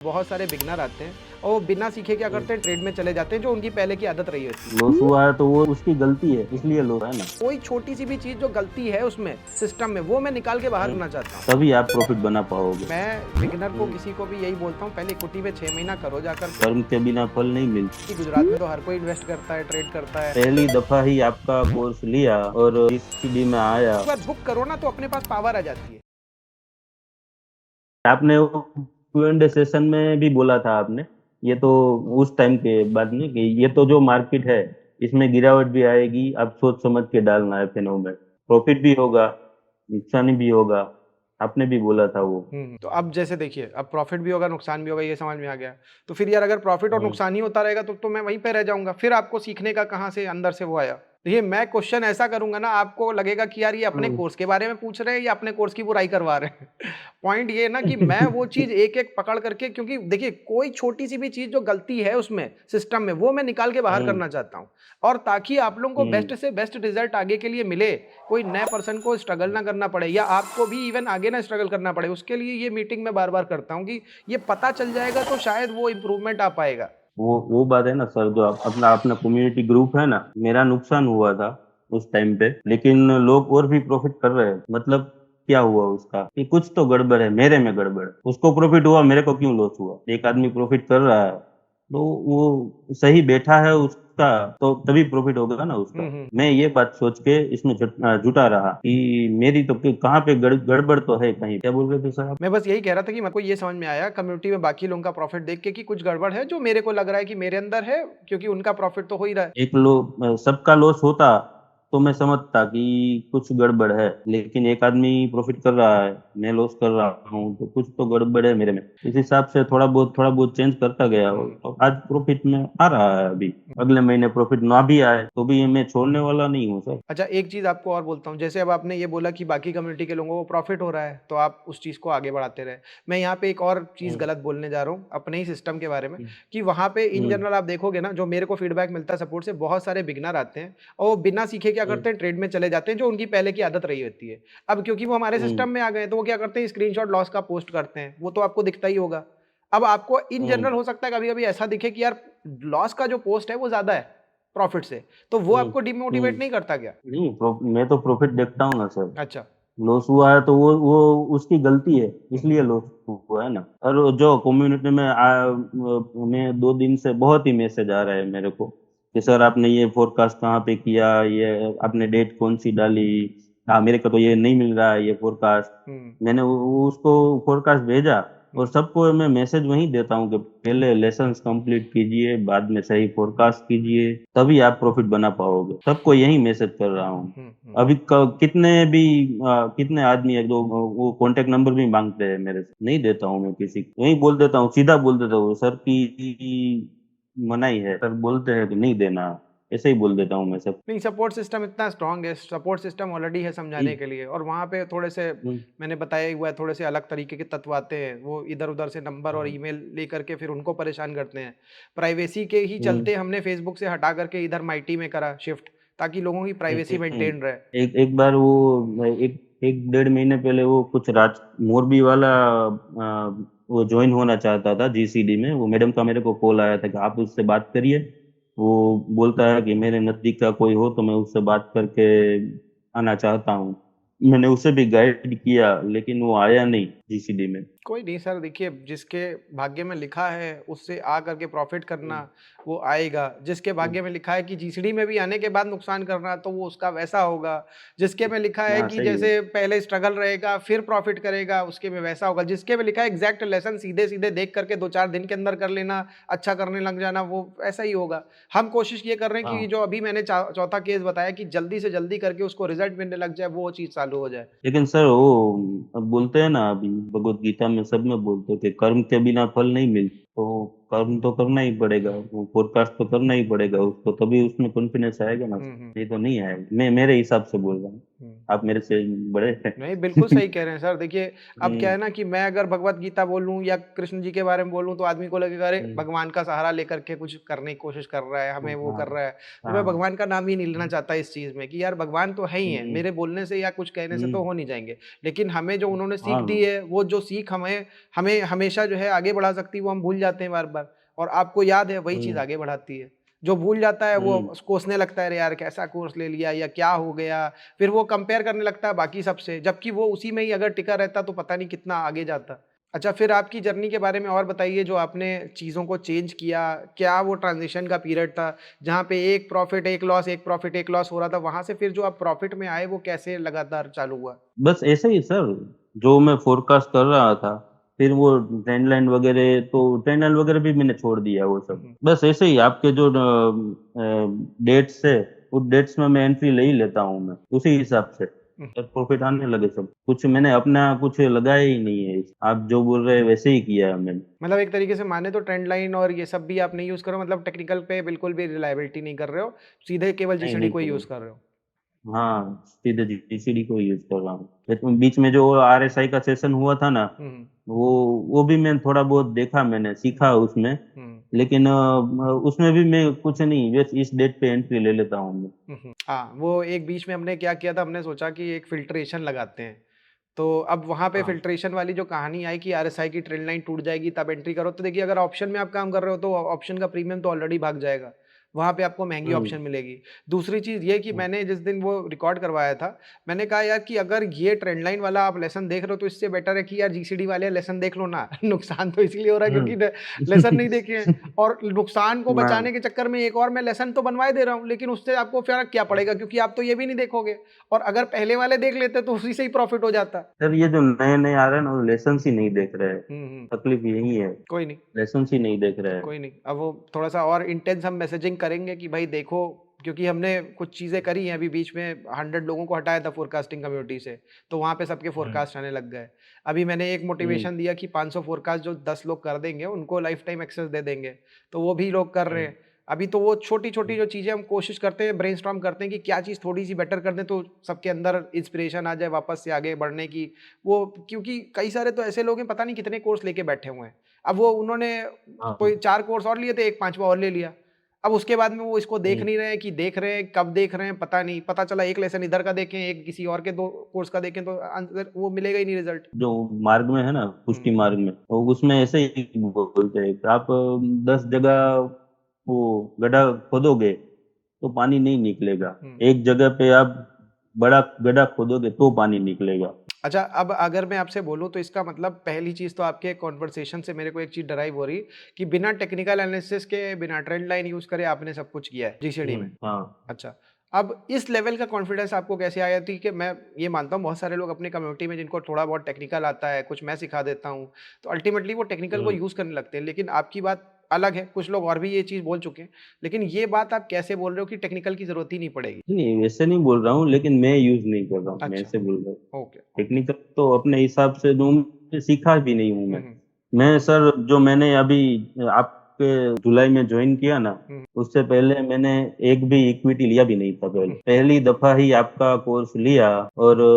बहुत सारे बिगनर आते हैं और वो बिना सीखे क्या करते हैं, ट्रेड में चले जाते हैं जो उनकी पहले की आदत रही होती है। लॉस हुआ है तो वो उसकी गलती है, इसलिए लॉस है ना। कोई छोटी सी भी चीज जो गलती है उसमें सिस्टम में, वो मैं निकाल के बाहर करना चाहता हूँ। तभी आप प्रॉफिट बना पाओगे। मैं बिगनर को किसी को भी यही बोलता हूँ, पहले इक्विटी में 6 महीना करो जाकर। कर्म के बिना फल नहीं मिलता। कि गुजरात में तो हर कोई इन्वेस्ट करता है, ट्रेड करता है। पहली दफा ही आपका कोर्स लिया और सीडी में आया, एक बार बुक करो ना तो अपने पास पावर आ जाती है। आपने वो Q&A सेशन में भी बोला था आपने, ये तो उस टाइम के बाद में कि ये तो जो मार्केट है इसमें गिरावट भी आएगी, आप सोच समझ के डालना है FNO में, प्रॉफिट भी होगा नुकसान भी होगा, आपने भी बोला था वो। तो अब जैसे देखिए, अब प्रॉफिट भी होगा नुकसान भी होगा, ये समझ में आ गया। तो फिर यार अगर प्रॉफिट और हम्म, नुकसान ही होता रहेगा तो मैं वहीं पे रह जाऊंगा। फिर आपको सीखने का कहाँ से अंदर से वो आया। देखिए, मैं क्वेश्चन ऐसा करूंगा ना, आपको लगेगा कि यार ये अपने हम्म। कोर्स के बारे में पूछ रहे हैं या अपने कोर्स की बुराई करवा रहे हैं। पॉइंट ये है ना कि मैं वो चीज एक एक पकड़ करके, क्योंकि देखिए कोई छोटी सी भी चीज जो गलती है उसमें सिस्टम में, वो मैं निकाल के बाहर हम्म, करना चाहता हूँ। और ताकि आप लोगों को बेस्ट से बेस्ट रिजल्ट आगे के लिए मिले, कोई नए पर्सन को स्ट्रगल ना करना पड़े या आपको भी इवन आगे ना स्ट्रगल करना पड़े, उसके लिए ये मीटिंग मैं बार बार करता हूँ कि ये पता चल जाएगा तो शायद वो इम्प्रूवमेंट आ पाएगा। वो बात है ना सर, जो अपना अपना कम्युनिटी ग्रुप है ना, मेरा नुकसान हुआ था उस टाइम पे, लेकिन लोग और भी प्रॉफिट कर रहे हैं। मतलब क्या हुआ उसका कि कुछ तो गड़बड़ है, मेरे में गड़बड़ है। उसको प्रॉफिट हुआ, मेरे को क्यों लॉस हुआ? एक आदमी प्रॉफिट कर रहा है तो वो सही बैठा है उसका, तो तभी प्रॉफिट होगा ना उसका। हम्म। मैं ये बात सोच के इसमें जुटा रहा कि मेरी तो कहाँ पे गड़बड़ तो है कहीं। क्या बोल रहे थे सर आप? मैं बस यही कह रहा था कि मेरे को ये समझ में आया कम्युनिटी में बाकी लोगों का प्रॉफिट देख के कि कुछ गड़बड़ है जो मेरे को लग रहा है कि मेरे अंदर है, क्योंकि उनका प्रॉफिट तो हो ही रहा है। एक सबका लॉस होता तो मैं समझता कि कुछ गड़बड़ है, लेकिन एक आदमी प्रॉफिट कर रहा है, मैं लॉस कर रहा हूँ, तो कुछ तो गड़बड़ है मेरे में। इस हिसाब से थोड़ा बहुत चेंज करता गया और आज प्रॉफिट में आ रहा है। अभी अगले महीने प्रॉफिट ना भी आए तो भी मैं छोड़ने वाला नहीं हूँ सर। अच्छा, एक चीज आपको और बोलता हूँ, जैसे अब आपने ये बोला कि बाकी कम्युनिटी के लोगों को प्रॉफिट हो रहा है तो आप उस चीज को आगे बढ़ाते रहे। मैं यहाँ पे एक और चीज हम्म, गलत बोलने जा रहा हूँ अपने ही सिस्टम के बारे में, हम्म, कि वहां पे इन हम्म, जनरल आप देखोगे ना, जो मेरे को फीडबैक मिलता है सपोर्ट से, बहुत सारे बिगनर आते हैं और वो बिना सीखे क्या हम्म, करते हैं, ट्रेड में चले जाते हैं जो उनकी पहले की आदत रही होती है। अब क्योंकि वो हमारे हम्म, सिस्टम में आ गए तो वो क्या करते हैं, स्क्रीनशॉट लॉस का पोस्ट करते हैं, वो तो आपको दिखता ही होगा। अब आपको इन जनरल हम्म, हो सकता है कभी कभी ऐसा दिखे कि यार लॉस का जो पोस्ट है वो ज्यादा है प्रॉफिट से, तो वो हम्म, आपको डिमोटिवेट हम्म। नहीं करता क्या? नहीं, मैं तो प्रॉफिट देखता हूँ ना सर। अच्छा। लॉस हुआ है तो वो उसकी गलती है, इसलिए लॉस हुआ है ना। और जो कम्युनिटी में मैं 2 दिन से बहुत ही मैसेज आ रहा है मेरे को कि सर आपने ये फोरकास्ट कहाँ पे किया, ये आपने डेट कौन सी डाली। हाँ, मेरे को तो ये नहीं मिल रहा है ये फोरकास्ट। हुँ, मैंने उसको फोरकास्ट भेजा और हुँ, सबको मैं मैसेज वही देता हूँ कि पहले लेसन्स कंप्लीट कीजिए, बाद में सही फोरकास्ट कीजिए, तभी आप प्रॉफिट बना पाओगे। सबको यही मैसेज कर रहा हूँ। हुँ, हुँ। अभी कितने भी कितने आदमी एक दो वो कांटेक्ट नंबर भी मांगते हैं मेरे से, नहीं देता हूँ मैं किसी को, वही बोल देता हूँ, सीधा बोल देता हूँ सर की मनाही है, सर बोलते हैं कि नहीं देना, ऐसे ही बोल देता हूँ मैं सब। नहीं, सपोर्ट सिस्टम इतना स्ट्रॉन्ग है, सपोर्ट सिस्टम ऑलरेडी है समझाने हम्म, के लिए, और वहाँ पे थोड़े से हम्म, मैंने बताया ही हुआ है, थोड़े से अलग तरीके के तत्व आते हैं। वो इधर-उधर से नंबर और हम्म, ईमेल लेकर के फिर उनको परेशान करते हैं। प्राइवेसी के ही हम्म, चलते हमने फेसबुक से हटा करके इधर माइटी में करा शिफ्ट, ताकि लोगों की प्राइवेसी मेंटेन रहे। एक एक बार वो एक एक 1.5 महीने पहले वो कुछ राज मोरबी वाला वो ज्वाइन होना चाहता था GCD में। वो मैडम का मेरे को कॉल आया था कि आप उससे बात करिए। वो बोलता है कि मेरे नजदीक का कोई हो तो मैं उससे बात करके आना चाहता हूँ। मैंने उसे भी गाइड किया लेकिन वो आया नहीं GCD में। कोई नहीं सर, देखिए जिसके भाग्य में लिखा है उससे आ करके प्रॉफिट करना, वो आएगा। जिसके भाग्य में लिखा है कि जीसीडी में भी आने के बाद नुकसान करना, तो वो उसका वैसा होगा। जिसके में लिखा है हाँ कि सही है। जैसे पहले स्ट्रगल रहेगा फिर प्रॉफिट करेगा, उसके में वैसा होगा। जिसके में लिखा है एग्जैक्ट लेसन सीधे सीधे देख करके 2-4 दिन के अंदर कर लेना, अच्छा करने लग जाना, वो ऐसा ही होगा। हम कोशिश ये कर रहे हैं कि हाँ, जो अभी मैंने चौथा केस बताया कि जल्दी से जल्दी करके उसको रिजल्ट मिलने लग जाए, वो चीज़ चालू हो जाए। लेकिन सर वो अब बोलते हैं ना, अभी भगवत गीता में सब में बोलते हैं कि कर्म के बिना फल नहीं मिलता। तो कर्म तो करना ही पड़ेगा, वो फोरकास्ट तो करना ही पड़ेगा उसको, तभी उसमें कॉन्फिडेंस आएगा ना। हम्म। ये तो नहीं आएगा, मैं मेरे हिसाब से बोल रहा हूँ। हम्म। आप मेरे से बड़े हैं। नहीं, बिल्कुल सही कह रहे हैं सर। देखिए, अब क्या हम्म, है ना कि मैं अगर भगवत गीता बोलूँ या कृष्ण जी के बारे में बोलूँ तो आदमी को लगेगा अरे हम्म, भगवान का सहारा लेकर के कुछ करने की कोशिश कर रहा है, हमें वो हाँ कर रहा है। तो मैं हाँ। भगवान का नाम ही नहीं लेना चाहता इस चीज़ में कि यार भगवान तो है ही है, हम्म, मेरे बोलने से या कुछ कहने से तो हम्म, हो नहीं जाएँगे। लेकिन हमें जो उन्होंने सीख दी हाँ। है, वो जो सीख हमें हमें हमेशा जो है आगे बढ़ा सकती है, वो हम भूल जाते हैं बार-बार। और आपको याद है वही चीज़ हम्म, आगे बढ़ाती है। जो भूल जाता है वो हम्म, कोसने लगता है, अरे यार कैसा कोर्स ले लिया या क्या हो गया? फिर वो कंपेयर करने लगता है बाकी सबसे, जबकि वो उसी में ही अगर टिका रहता तो पता नहीं कितना आगे जाता। अच्छा, फिर आपकी जर्नी के बारे में और बताइए, जो आपने चीज़ों को चेंज किया, क्या वो ट्रांज़िशन का पीरियड था, जहाँ पे एक प्रॉफ़िट, एक लॉस, एक प्रॉफ़िट, एक लॉस हो रहा था, वहाँ से फिर जो आप प्रॉफ़िट में आए, वो कैसे लगातार चालू हुआ? बस ऐसे ही सर, जो मैं फोरकास्ट कर रहा था, फिर वो ट्रेंड लाइन वगैरह, तो ट्रेंड लाइन वगैरह भी मैंने छोड़ दिया वो हुँ, सब। हुँ। बस ऐसे ही आपके जो डेट्स है, उस डेट्स में मैं एंट्री ले ही लेता हूँ मैं उसी हिसाब से, हुँ। जब प्रॉफिट आने लगे सब। कुछ मैंने अपना कुछ लगाया ही नहीं है, आप जो बोल रहे हैं वैसे ही किया है मैंने। मतलब एक तरीके से माने तो ट्रेंड लाइन और ये सब भी आप नहीं यूज़ कर रहे हो, मतलब टेक्निकल पे बिल्कुल भी रिलायबिलिटी नहीं कर रहे हो, सीधे केवल नहीं जीसीडी नहीं को ही करो। यूज़ कर रहे हो। हाँ, सीधे जीसीडी को यूज कर रहा हूँ। लेकिन बीच में जो आरएसआई का सेशन हुआ था ना, हुँ, हुँ। वो वो भी मैं थोड़ा बहुत देखा, मैंने हुँ, सीखा उसमें। हुँ। लेकिन उसमें भी मैं कुछ नहीं, बस इस डेट पे एंट्री ले लेता हूँ मैं। हुँ, हुँ। हाँ, वो एक बीच में हमने क्या किया था, हमने सोचा कि एक फ़िल्ट्रेशन लगाते हैं। तो अब वहाँ पे हाँ। फ़िल्ट्रेशन वाली जो कहानी आई कि आरएसआई की ट्रेंड लाइन टूट जाएगी तब एंट्री करो, तो देखिए अगर ऑप्शन में आप काम कर रहे हो तो ऑप्शन का प्रीमियम तो ऑलरेडी भाग जाएगा। वहाँ पे आपको महँगी हम्म, ऑप्शन मिलेगी। दूसरी चीज़ ये कि हम्म, मैंने जिस दिन वो रिकॉर्ड करवाया था, मैंने कहा यार कि अगर ये ट्रेंड लाइन वाला आप लेसन देख रहे हो तो इससे बेटर है कि यार जीसीडी वाले लेसन देख लो ना। नुकसान तो इसलिए हो रहा है क्योंकि हम्म। न लेसन नहीं देखे हैं। और नुकसान को बचाने हाँ के चक्कर में एक और मैं लेसन तो बनवाए दे रहा हूँ, लेकिन उससे आपको फ़र्क क्या पड़ेगा, क्योंकि आप तो ये भी नहीं देखोगे। और अगर पहले वाले देख लेते तो उसी से ही प्रॉफ़िट हो जाता। सर, ये जो नए नए आ रहे हैं ना, वो लेसन ही नहीं देख रहे हैं। हुँ, हुँ। तकलीफ यही है, कोई नहीं, लेसन ही नहीं देख रहे हैं। कोई नहीं। अब वो थोड़ा-सा और इंटेंस हम मैसेजिंग करेंगे कि भाई देखो, क्योंकि हमने कुछ चीज़ें करी हैं, अभी बीच में 100 लोगों को हटाया था फोरकास्टिंग कम्युनिटी से, तो वहाँ पे सबके हम्म, फोरकास्ट आने लग गए। अभी मैंने एक हम्म, मोटिवेशन दिया कि 500 फोरकास्ट जो 10 लोग कर देंगे, उनको लाइफ टाइम एक्सेस दे देंगे, तो वो भी लोग कर रहे हम्म, हैं। अभी तो वो छोटी-छोटी हम्म, जो चीज़ें हम कोशिश करते हैं, ब्रेनस्टॉर्म करते हैं कि क्या चीज़ थोड़ी-सी बेटर कर दें, तो सबके अंदर इंस्पिरेशन आ जाए वापस से आगे बढ़ने की। वो क्योंकि कई सारे तो ऐसे लोग हैं, पता नहीं कितने कोर्स लेके बैठे हुए हैं। अब वो उन्होंने कोई हाँ, 4 कोर्स और लिए थे, एक 5वां और ले लिया। अब उसके बाद में वो इसको देख हम्म, नहीं रहे हैं कि देख रहे हैं, कब देख रहे हैं पता नहीं। पता चला एक लेसन इधर का देखें, एक किसी और के 2 कोर्स का देखें तो आंसर वो मिलेगा ही नहीं रिज़ल्ट। जो मार्ग में है ना, पुष्टि हुँ, मार्ग में, वो उसमें ऐसे ही बोलते हैं कि आप 10 जगह वो गड्ढा खोदोगे तो पानी नहीं निकलेगा, हुँ। एक जगह पे आप बड़ा गड्ढा खोदोगे तो पानी निकलेगा। अच्छा, अब अगर मैं आपसे बोलूँ तो इसका मतलब पहली चीज़ तो आपके कन्वर्सेशन से मेरे को एक चीज़ डराइव हो रही कि बिना टेक्निकल एनालिसिस के, बिना ट्रेंड लाइन यूज़ करे आपने सब कुछ किया है जीसीडी में। हाँ। अच्छा, अब इस लेवल का कॉन्फिडेंस आपको कैसे आया थी कि मैं ये मानता हूँ बहुत सारे लोग अपनी कम्युनिटी में जिनको थोड़ा बहुत टेक्निकल आता है, कुछ मैं सिखा देता हूँ, तो अल्टीमेटली वो टेक्निकल को हम्म। यूज़ करने लगते हैं। लेकिन आपकी बात अलग है, कुछ लोग और भी ये चीज़ बोल चुके हैं। लेकिन ये बात आप कैसे बोल रहे हो कि टेक्निकल की ज़रूरत ही नहीं पड़ेगी? नहीं, वैसे नहीं बोल रहा हूँ, लेकिन मैं यूज नहीं कर रहा हूँ, मैं अच्छा, ऐसे बोल रहा हूँ। Okay, okay. टेक्निकल तो अपने हिसाब से जो मैं सीखा भी नहीं हूँ हुँ, मैं। हुँ। मैं सर, जो मैंने अभी आपके जुलाई में ज्वाइन किया ना, हुँ, उससे पहले मैंने एक भी इक्विटी लिया भी नहीं था। पहले हुँ, पहली दफा ही आपका कोर्स लिया, और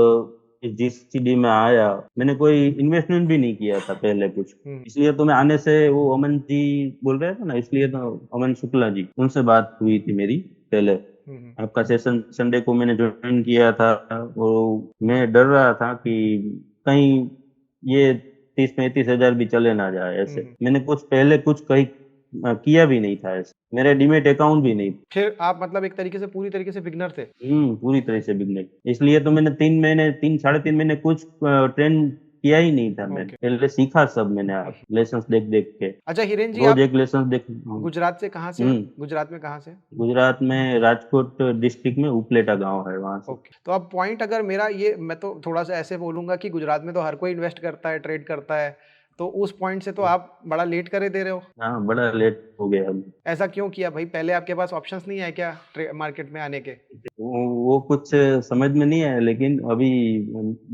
इस जीसीडी में आया। मैंने कोई इन्वेस्टमेंट भी नहीं किया था पहले कुछ। हुँ, इसलिए तो मैं आने से, वो अमन जी बोल रहे थे ना, इसलिए तो अमन शुक्ला जी, उनसे बात हुई थी मेरी पहले। हुँ, हुँ। आपका सेशन संडे को मैंने ज्वाइन किया था। वो मैं डर रहा था कि कहीं ये 30-35 हजार भी चले ना जाए, हुँ, ऐसे हुँ। मैंने कुछ पहले कुछ कहीं किया भी नहीं था, ऐसे मेरे डीमेट अकाउंट भी नहीं था। फिर आप मतलब एक तरीके से पूरी तरीके से बिगिनर थे। पूरी तरह से बिगने, इसलिए तो मैंने 3 महीने, 3 साढ़े 3 महीने कुछ ट्रेन किया ही नहीं था। मैंने ओके। पहले सीखा सब, मैंने हुँ। लेसन्स देख देख के, अच्छा हिरेन जी, रोज आप एक लेसन देख। गुजरात से कहाँ से हैं? हम्म। गुजरात में कहाँ से? गुजरात में राजकोट डिस्ट्रिक्ट में उपलेटा गांव है, वहां से। ओके। तो अब पॉइंट अगर मेरा ये, मैं तो थोड़ा-सा ऐसे बोलूँगा कि गुजरात में तो हर कोई इन्वेस्ट करता है, ट्रेड करता है। तो उस पॉइंट से तो आप बड़ा लेट करे दे रहे हो। हाँ, बड़ा लेट हो गया अभी। ऐसा क्यों किया भाई? पहले आपके पास ऑप्शंस नहीं है क्या मार्केट में आने के? वो कुछ समझ में नहीं आया, लेकिन अभी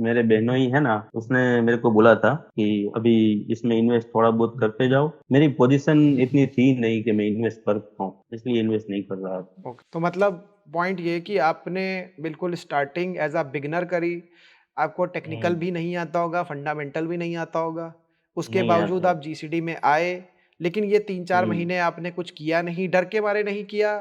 मेरे बहनों ही है ना, उसने मेरे को बोला था कि अभी इसमें इन्वेस्ट थोड़ा बहुत करते जाओ। मेरी पोजीशन इतनी थी नहीं कि मैं इन्वेस्ट कर पाऊँ, इसलिए इन्वेस्ट नहीं कर रहा था। ओके, तो मतलब पॉइंट ये है कि आपने बिल्कुल स्टार्टिंग एज अ बिगनर करी, आपको टेक्निकल हम्म, भी नहीं आता होगा, फंडामेंटल भी नहीं आता होगा, उसके नहीं बावजूद आता। आप जीसीडी में आए, लेकिन ये 3-4 हम्म। महीने आपने कुछ किया नहीं, डर के मारे नहीं किया,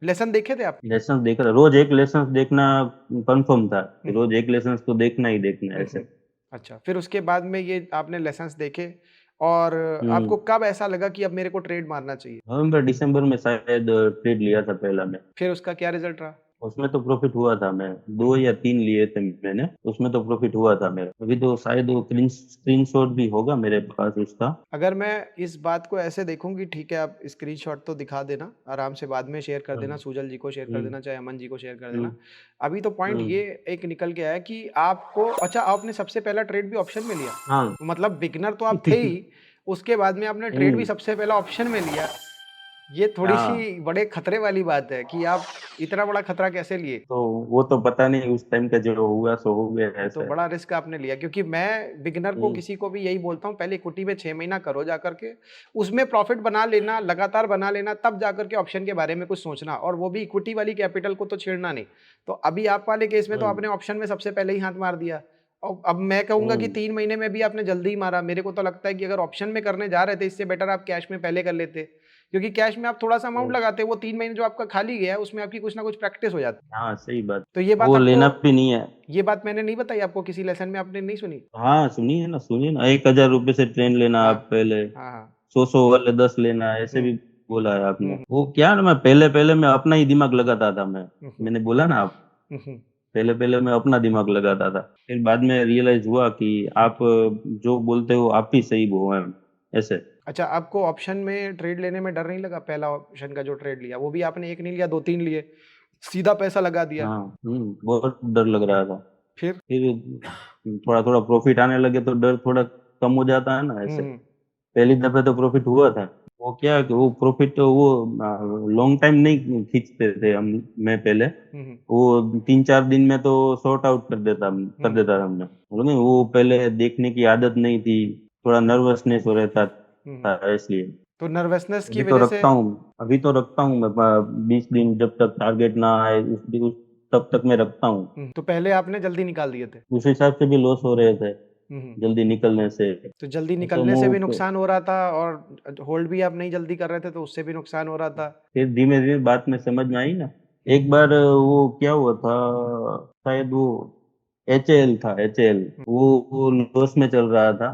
लेसन देखे थे आप? लेसन देख रहा, रोज एक लेसन देखना कंफर्म था कि हम्म, रोज एक लेसन तो देखना ही देखना है हम्म। ऐसे। अच्छा, फिर उसके बाद में ये आपने लेसन्स देखे और हम्म। आपको कब ऐसा लगा कि अब मेरे को ट्रेड मारना चाहिए? नवंबर दिसंबर में शायद ट्रेड लिया था पहला मैं। फिर उसका क्या रिजल्ट रहा? उसमें तो प्रॉफिट हुआ था, मैं दो हम्म। या तीन लिए थे मैंने, उसमें तो प्रॉफिट हुआ था मेरा। अभी तो शायद वो स्क्रीनशॉट भी होगा मेरे पास उसका। अगर मैं इस बात को ऐसे देखूं कि ठीक है, आप स्क्रीनशॉट तो दिखा देना, आराम से बाद में शेयर कर देना, हम्म। सुजल जी को शेयर कर हम्म। देना, चाहे अमन जी को शेयर कर देना। हम्म। अभी तो पॉइंट हम्म। ये एक निकल के आया कि आपको, अच्छा आपने सबसे पहला ट्रेड भी ऑप्शन में लिया, हाँ। मतलब बिगनर तो आप थे ही, उसके बाद में आपने ट्रेड भी हम्म। सबसे पहला ऑप्शन में लिया। ये थोड़ी हाँ, सी बड़े खतरे वाली बात है कि आप इतना बड़ा खतरा कैसे लिए? तो वो तो पता नहीं उस टाइम का जो हुआ सो हो गया वो तो ऐसा। बड़ा रिस्क आपने लिया, क्योंकि मैं बिगिनर को हम्म। किसी को भी यही बोलता हूँ, पहले इक्विटी में 6 महीना करो जा करके, उसमें प्रॉफिट बना लेना, लगातार बना लेना, तब जा करके ऑप्शन के बारे में कुछ सोचना, और वो भी इक्विटी वाली कैपिटल को तो छेड़ना नहीं। तो अभी आप वाले केस में तो हम्म। आपने ऑप्शन में सबसे पहले ही हाथ मार दिया, और अब मैं कहूंगा कि हम्म। 3 महीने में भी आपने जल्दी ही मारा। मेरे को तो लगता है कि अगर ऑप्शन में करने जा रहे थे, इससे बेटर आप कैश में पहले कर लेते, क्योंकि कैश में आप थोड़ा सा अमाउंट हम्म। लगाते, वो 3 महीने जो आपका खाली गया है उसमें आपकी कुछ ना कुछ प्रैक्टिस हो जाती। हाँ, सही बात। तो ये बात वो आपको, लेना भी नहीं है। ये बात मैंने नहीं बताई आपको किसी लेसन में, आपने नहीं सुनी? हाँ, सुनिए ना, सुनिए ना, 1,000 रुपये से ट्रेन लेना हाँ, आप पहले, हाँ, हाँ। 100 वाले 10 लेना, ऐसे हुँ, भी बोला है हुँ, आपने। हुँ, वो क्या ना, मैं पहले पहले मैं अपना ही दिमाग लगाता था मैं। हुँ, हुँ, मैंने बोला ना आप, हुँ, हुँ। पहले पहले मैं अपना दिमाग लगाता था, फिर बाद में रियलाइज हुआ कि आप जो बोलते हो आप ही सही हो हैं, ऐसे। अच्छा, आपको ऑप्शन में ट्रेड लेने में डर नहीं लगा? पहला ऑप्शन का जो ट्रेड लिया, वो भी आपने 1 नहीं लिया, 2-3 लिए, सीधा पैसा लगा दिया। हाँ। बहुत डर लग रहा था। फिर? फिर थोड़ा थोड़ा प्रॉफिट आने लगे तो डर थोड़ा कम हो जाता है ना हुँ, ऐसे। हुँ, पहली दफे तो प्रॉफिट हुआ था। वो क्या कि वो प्रॉफिट तो वो लॉन्ग टाइम नहीं खींचते थे हम। मैं पहले हुँ, हुँ, वो 3-4 दिन में तो सॉर्ट आउट हुँ, कर देता था हमने, मतलब वो पहले देखने की आदत नहीं थी, थोड़ा नर्वसनेस हो रहता हुँ, हुँ। था इसलिए। तो नर्वसनेस की अभी तो वजह से, रखता हूँ, अभी तो रखता हूँ मैं 20 दिन, जब तक टारगेट ना आए तब तक मैं रखता हूँ। तो पहले आपने जल्दी निकाल दिए थे। उस हिसाब से भी लॉस हो रहे थे हुँ, हुँ। जल्दी निकलने से। तो जल्दी तो निकलने से भी नुकसान हो रहा था, और होल्ड भी आप नहीं जल्दी कर रहे थे, तो उससे भी नुकसान हो रहा था। फिर धीमे धीमे बात में समझ में आई ना। हुँ, एक बार वो क्या हुआ था, शायद वो HAL था, HAL, हुँ, वो लॉस में चल रहा था।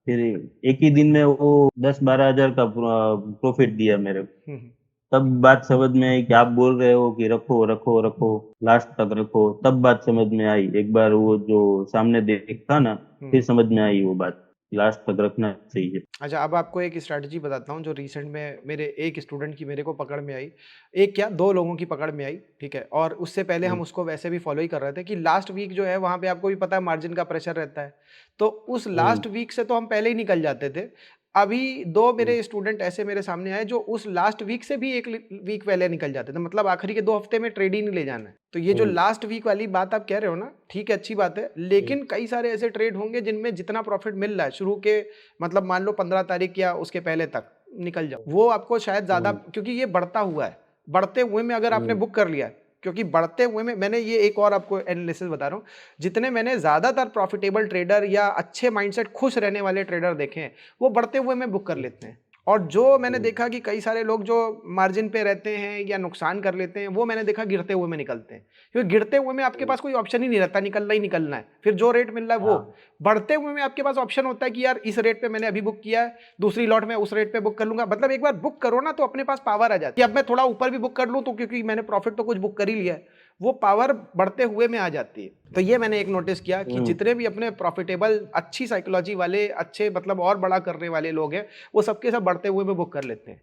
फिर एक ही दिन में वो 10-12 हजार का प्रॉफिट दिया मेरे को। हुँ, हुँ, तब बात समझ में आई कि आप बोल रहे हो कि रखो रखो रखो, लास्ट तक रखो, तब बात समझ में आई। एक बार वो जो सामने देखा ना, हुँ, फिर हुँ। समझ में आई वो बात, लास्ट तक रखना चाहिए। अच्छा, अब आपको एक स्ट्रैटेजी बताता हूँ जो रिसेंट में मेरे एक स्टूडेंट की मेरे को पकड़ में आई। एक क्या 2 लोगों की पकड़ में आई, ठीक है? और उससे पहले हम हम्म। उसको वैसे भी फ़ॉलो ही कर रहे थे कि लास्ट वीक जो है वहाँ पे आपको भी पता है मार्जिन का प्रेशर रहता है। तो उस हम्म। लास्ट वीक से तो हम पहले ही निकल जाते थे। अभी 2 हम्म। मेरे स्टूडेंट ऐसे मेरे सामने आए जो उस लास्ट वीक से भी 1 वीक पहले निकल जाते थे। मतलब आखिरी के 2 हफ्ते में ट्रेड ही नहीं ले जाना है। तो ये जो हम्म। लास्ट वीक वाली बात आप कह रहे हो ना, ठीक है, अच्छी बात है। हम्म। लेकिन कई सारे ऐसे ट्रेड होंगे जिनमें जितना प्रॉफ़िट मिल रहा है शुरू के, मतलब मान लो 15 तारीख या उसके पहले तक निकल जाओ, वो आपको शायद ज़्यादा, हम्म। क्योंकि ये बढ़ता हुआ है, बढ़ते हुए में अगर आपने हम्म। बुक कर लिया है, क्योंकि बढ़ते हुए में मैंने ये एक और आपको एनालिसिस बता रहा हूँ, जितने मैंने ज़्यादातर प्रॉफिटेबल ट्रेडर या अच्छे माइंडसेट खुश रहने वाले ट्रेडर देखे हैं, वो बढ़ते हुए में बुक कर लेते हैं। और जो मैंने हम्म। देखा कि कई सारे लोग जो मार्जिन पे रहते हैं या नुकसान कर लेते हैं, वो मैंने देखा गिरते हुए में निकलते हैं, क्योंकि गिरते हुए में आपके हम्म। पास कोई ऑप्शन ही नहीं रहता, निकलना ही निकलना है, फिर जो रेट मिल रहा है वो। हाँ। बढ़ते हुए में आपके पास ऑप्शन होता है कि यार इस रेट पे मैंने अभी बुक किया है, दूसरी लॉट में उस रेट पे बुक कर लूंगा। मतलब एक बार बुक करो ना तो अपने पास पावर आ जाती है, अब मैं थोड़ा ऊपर भी बुक कर लूं तो क्योंकि मैंने प्रॉफिट तो कुछ बुक कर ही लिया है, वो पावर बढ़ते हुए में आ जाती है। तो ये मैंने एक नोटिस किया कि हम्म। जितने भी अपने प्रॉफिटेबल अच्छी साइकोलॉजी वाले, अच्छे मतलब और बड़ा करने वाले लोग हैं, वो सबके सब बढ़ते हुए में बुक कर लेते हैं।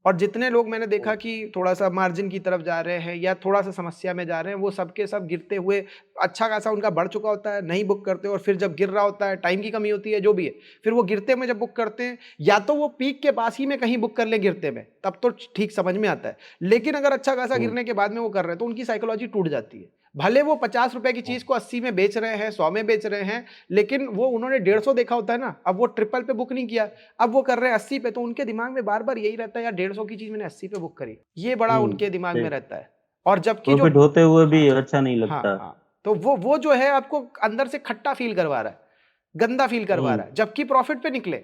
और जितने लोग मैंने देखा कि थोड़ा-सा मार्जिन की तरफ जा रहे हैं या थोड़ा-सा समस्या में जा रहे हैं, वो सबके सब गिरते हुए, अच्छा खासा उनका बढ़ चुका होता है, नहीं बुक करते, और फिर जब गिर रहा होता है, टाइम की कमी होती है, जो भी है, फिर वो गिरते में जब बुक करते हैं, या तो वो पीक के पास ही में कहीं बुक कर लें गिरते में, तब तो ठीक समझ में आता है। लेकिन अगर अच्छा खासा हम्म। गिरने के बाद में वो कर रहे हैं, तो उनकी साइकोलॉजी टूट जाती है। भले वो 50 रुपए की चीज को 80 में बेच रहे हैं, 100 में बेच रहे हैं, लेकिन वो उन्होंने 150 देखा होता है ना, अब वो ट्रिपल पे बुक नहीं किया, अब वो कर रहे हैं 80 पे, तो उनके दिमाग में बार बार यही रहता है, यार 150 की चीज मैंने 80 पे बुक करी, ये बड़ा उनके दिमाग में रहता है। और जबकि जो प्रॉफिट होते हुए भी हाँ अच्छा नहीं हाँ लगता। हाँ, तो वो जो है आपको अंदर से खट्टा फील करवा रहा है, गंदा फील करवा रहा हम्म है, जबकि प्रॉफिट पे निकले।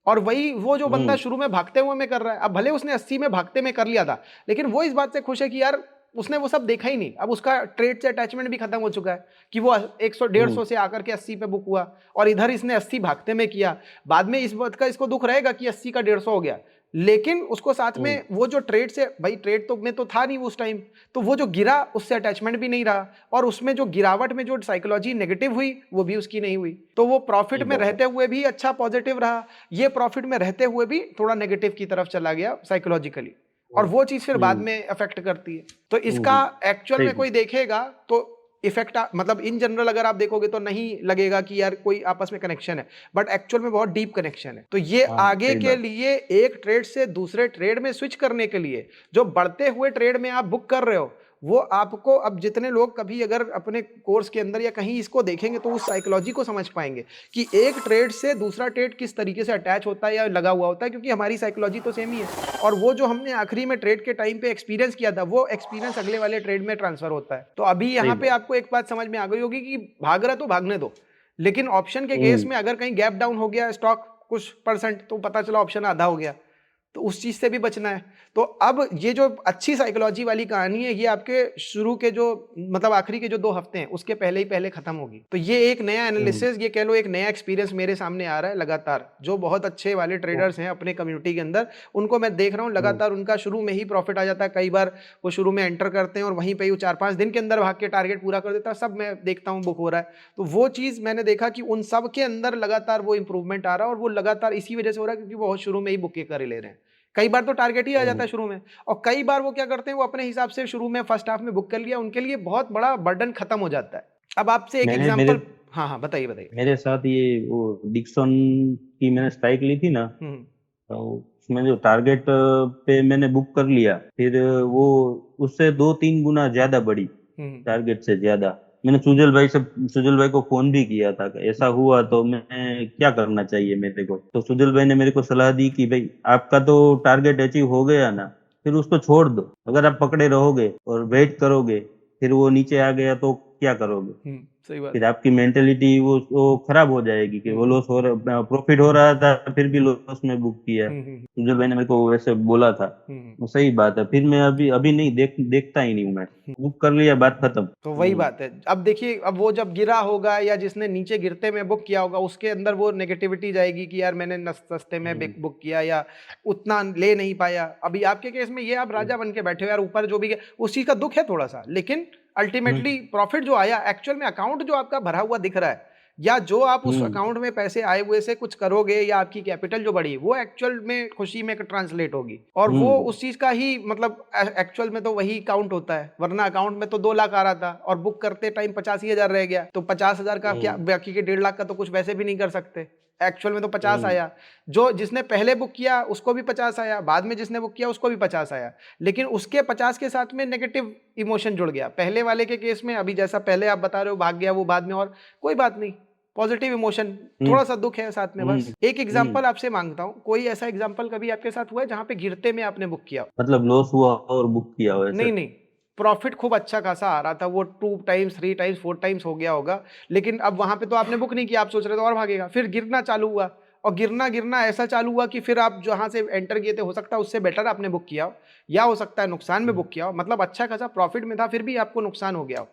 और वही वो जो बंदा हम्म शुरू में भागते हुए में कर रहा है, अब भले उसने 80 में भागते में कर लिया था, लेकिन वो इस बात से खुश है कि यार उसने वो सब देखा ही नहीं, अब उसका ट्रेड से अटैचमेंट भी खत्म हो चुका है कि वो 100 हम्म 150 से आकर के 80 पे बुक हुआ, और इधर इसने 80 भागते में किया। बाद में इस बात का इसको दुख रहेगा कि 80 का 150 हो गया, लेकिन उसको साथ हम्म में वो जो ट्रेड से, भाई ट्रेड तो में तो था नहीं उस टाइम, तो वो जो गिरा उससे अटैचमेंट भी नहीं रहा, और उसमें जो गिरावट में जो साइकोलॉजी नेगेटिव हुई वो भी उसकी नहीं हुई, तो वो प्रॉफिट सही में बात है। रहते हुए भी अच्छा पॉजिटिव रहा, ये प्रॉफिट में रहते हुए भी थोड़ा नेगेटिव की तरफ चला गया साइकोलॉजिकली, और हम्म वो चीज फिर बाद हम्म में अफेक्ट करती है। तो इसका एक्चुअल में सही। कोई देखेगा तो इफेक्ट, मतलब इन जनरल अगर आप देखोगे तो नहीं लगेगा कि यार कोई आपस में कनेक्शन है, बट एक्चुअल में बहुत डीप कनेक्शन है। तो ये हाँ आगे सही के बात। लिए एक ट्रेड से दूसरे ट्रेड में स्विच करने के लिए, जो बढ़ते हुए ट्रेड में आप बुक कर रहे हो, वो आपको, अब जितने लोग कभी अगर अपने कोर्स के अंदर या कहीं इसको देखेंगे तो उस साइकोलॉजी को समझ पाएंगे कि एक ट्रेड से दूसरा ट्रेड किस तरीके से अटैच होता है या लगा हुआ होता है, क्योंकि हमारी साइकोलॉजी तो सेम ही है, और वो जो हमने आखिरी में ट्रेड के टाइम पे एक्सपीरियंस किया था वो एक्सपीरियंस अगले वाले ट्रेड में ट्रांसफर होता है। तो अभी सही यहाँ पे बात। आपको एक बात समझ में आ गई होगी कि भाग रहा तो भागने दो, लेकिन ऑप्शन के केस हम्म में अगर कहीं गैप डाउन हो गया स्टॉक कुछ परसेंट, तो पता चला ऑप्शन आधा हो गया, तो उस चीज से भी बचना है। तो अब ये जो अच्छी साइकोलॉजी वाली कहानी है, ये आपके शुरू के जो, मतलब आखिरी के जो 2 हफ्ते हैं उसके पहले ही पहले खत्म होगी। तो ये एक नया हम्म एनालिसिस, ये कह लो एक नया एक्सपीरियंस मेरे सामने आ रहा है लगातार, जो बहुत अच्छे वाले ट्रेडर्स हैं अपने कम्युनिटी के अंदर, उनको मैं देख रहा हूँ हम्म लगातार, उनका शुरू में ही प्रॉफिट आ जाता है। कई बार वो शुरू में एंटर करते हैं और वहीं पे ही 4-5 दिन के अंदर भाग के टारगेट पूरा कर देता है, सब मैं देखता हूँ बुक हो रहा है। तो वो चीज मैंने देखा कि उन सब के अंदर लगातार वो इंप्रूवमेंट आ रहा है, और वो लगातार इसी वजह से हो रहा है क्योंकि वो बहुत शुरू में ही बुक कर ले रहे हैं। कई बार तो टारगेट ही आ जाता हम्म। है शुरू में, और कई बार वो क्या करते हैं, वो अपने हिसाब से शुरू में फर्स्ट हाफ में बुक कर लिया, उनके लिए बहुत बड़ा बर्डन खत्म हो जाता है। अब आपसे एक मैंने मेरे एग्जांपल, हाँ हाँ बताइए बताइए। मेरे साथ ये वो डिक्सन की मैंने स्ट्राइक ली थी ना, हम्म तो उसमें जो टारगेट पे मैंने बुक कर लिया, फिर वो उससे 2-3 गुना ज्यादा बढ़ी, हम्म टारगेट से ज्यादा। मैंने सुजल भाई को फोन भी किया था कि ऐसा हुआ तो मैं क्या करना चाहिए मेरे को। तो सुजल भाई ने मेरे को सलाह दी कि भाई आपका तो टारगेट अचीव हो गया ना, फिर उसको छोड़ दो। अगर आप पकड़े रहोगे और वेट करोगे, फिर वो नीचे आ गया तो क्या करोगे? सही बात फिर है। आपकी मेंटेलिटी वो खराब हो जाएगी कि वो हम्म लॉस हो रहा, प्रॉफिट हो रहा था फिर भी लॉस में बुक किया। हम्म हम्म जो मैंने मेरे को वैसे बोला था, हम्म वो सही बात है। फिर मैं अभी अभी नहीं देखता ही नहीं हूं मैं, हम्म। बुक कर लिया, बात खत्म। तो वही बात है, अब देखिए, अब वो जब गिरा होगा या जिसने नीचे गिरते में बुक किया होगा, उसके अंदर वो नेगेटिविटी जाएगी कि यार मैंने सस्ते में हम्म, बुक किया या उतना ले नहीं पाया। अभी आपके केस में ये आप हम्म, राजा बन के बैठे हो यार, ऊपर जो भी है उस चीज का दुख है थोड़ा सा, लेकिन हम्म, अल्टीमेटली प्रॉफिट जो आया एक्चुअल में, अकाउंट जो आपका भरा हुआ दिख रहा है, या जो आप उस हम्म, अकाउंट में पैसे आए हुए से कुछ करोगे, या आपकी कैपिटल जो बढ़ी वो एक्चुअल में खुशी में ट्रांसलेट होगी, और वो हम्म, उस चीज का ही मतलब एक्चुअल में तो वही काउंट होता है। वरना अकाउंट में तो 2 लाख आ रहा था और बुक करते टाइम 85,000 रह गया, तो 50,000 का क्या, हम्म, बाकी के 1.5 लाख का तो कुछ वैसे भी नहीं कर सकते। एक्चुअल में तो 50 हम्म, आया, जो जिसने पहले बुक किया उसको भी 50 आया, बाद में जिसने बुक किया उसको भी 50 आया, लेकिन उसके 50 के साथ में नेगेटिव इमोशन जुड़ गया। पहले वाले के केस में, अभी जैसा पहले आप बता रहे हो भाग गया वो बाद में, और कोई बात नहीं, पॉजिटिव इमोशन, हम्म, थोड़ा सा दुख है साथ में बस। हम्म, एक हम्म। एग्जांपल आपसे मांगता हूँ, कोई ऐसा एग्जांपल कभी आपके साथ हुआ है जहां पे गिरते में आपने बुक किया हो? मतलब लॉस हुआ और बुक किया हो ऐसे? नहीं नहीं, प्रॉफिट खूब अच्छा खासा आ रहा था, वो 2 टाइम्स 3 टाइम्स 4 टाइम्स हो गया होगा, लेकिन अब वहां पे तो आपने बुक नहीं किया, आप सोच रहे थे और भागेगा, फिर गिरना चालू हुआ, और गिरना गिरना ऐसा चालू हुआ कि फिर आप जहां से एंटर किए थे, हो सकता है उससे बेटर आपने बुक किया हो, या हो सकता है नुकसान में बुक किया हो, मतलब अच्छा खासा प्रॉफिट में था फिर भी आपको नुकसान हो गया हो,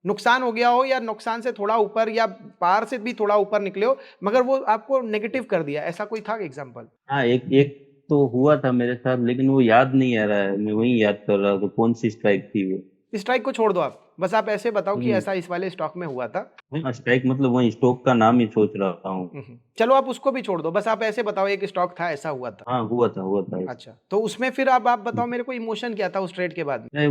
नुकसान हो गया हो, या नुकसान से थोड़ा ऊपर या पार से भी थोड़ा ऊपर निकले हो, मगर वो आपको नेगेटिव कर दिया, ऐसा कोई था एग्जाम्पल? हाँ, एक एक तो हुआ था मेरे साथ, लेकिन वो याद नहीं आ रहा है, मैं वही याद कर रहा था कौन सी स्ट्राइक थी वो। स्ट्राइक को छोड़ दो आप, बस आप ऐसे बताओ कि हम्म ऐसा इस वाले स्टॉक में हुआ था। स्ट्राइक मतलब वही स्टॉक का नाम ही सोच रहा हूँ। चलो आप उसको भी छोड़ दो, बस आप ऐसे बताओ एक स्टॉक था ऐसा हुआ था। हाँ, हुआ था ऐसा। अच्छा, तो उसमें फिर आप बताओ मेरे को, इमोशन क्या था उस ट्रेड के बाद में? नहीं,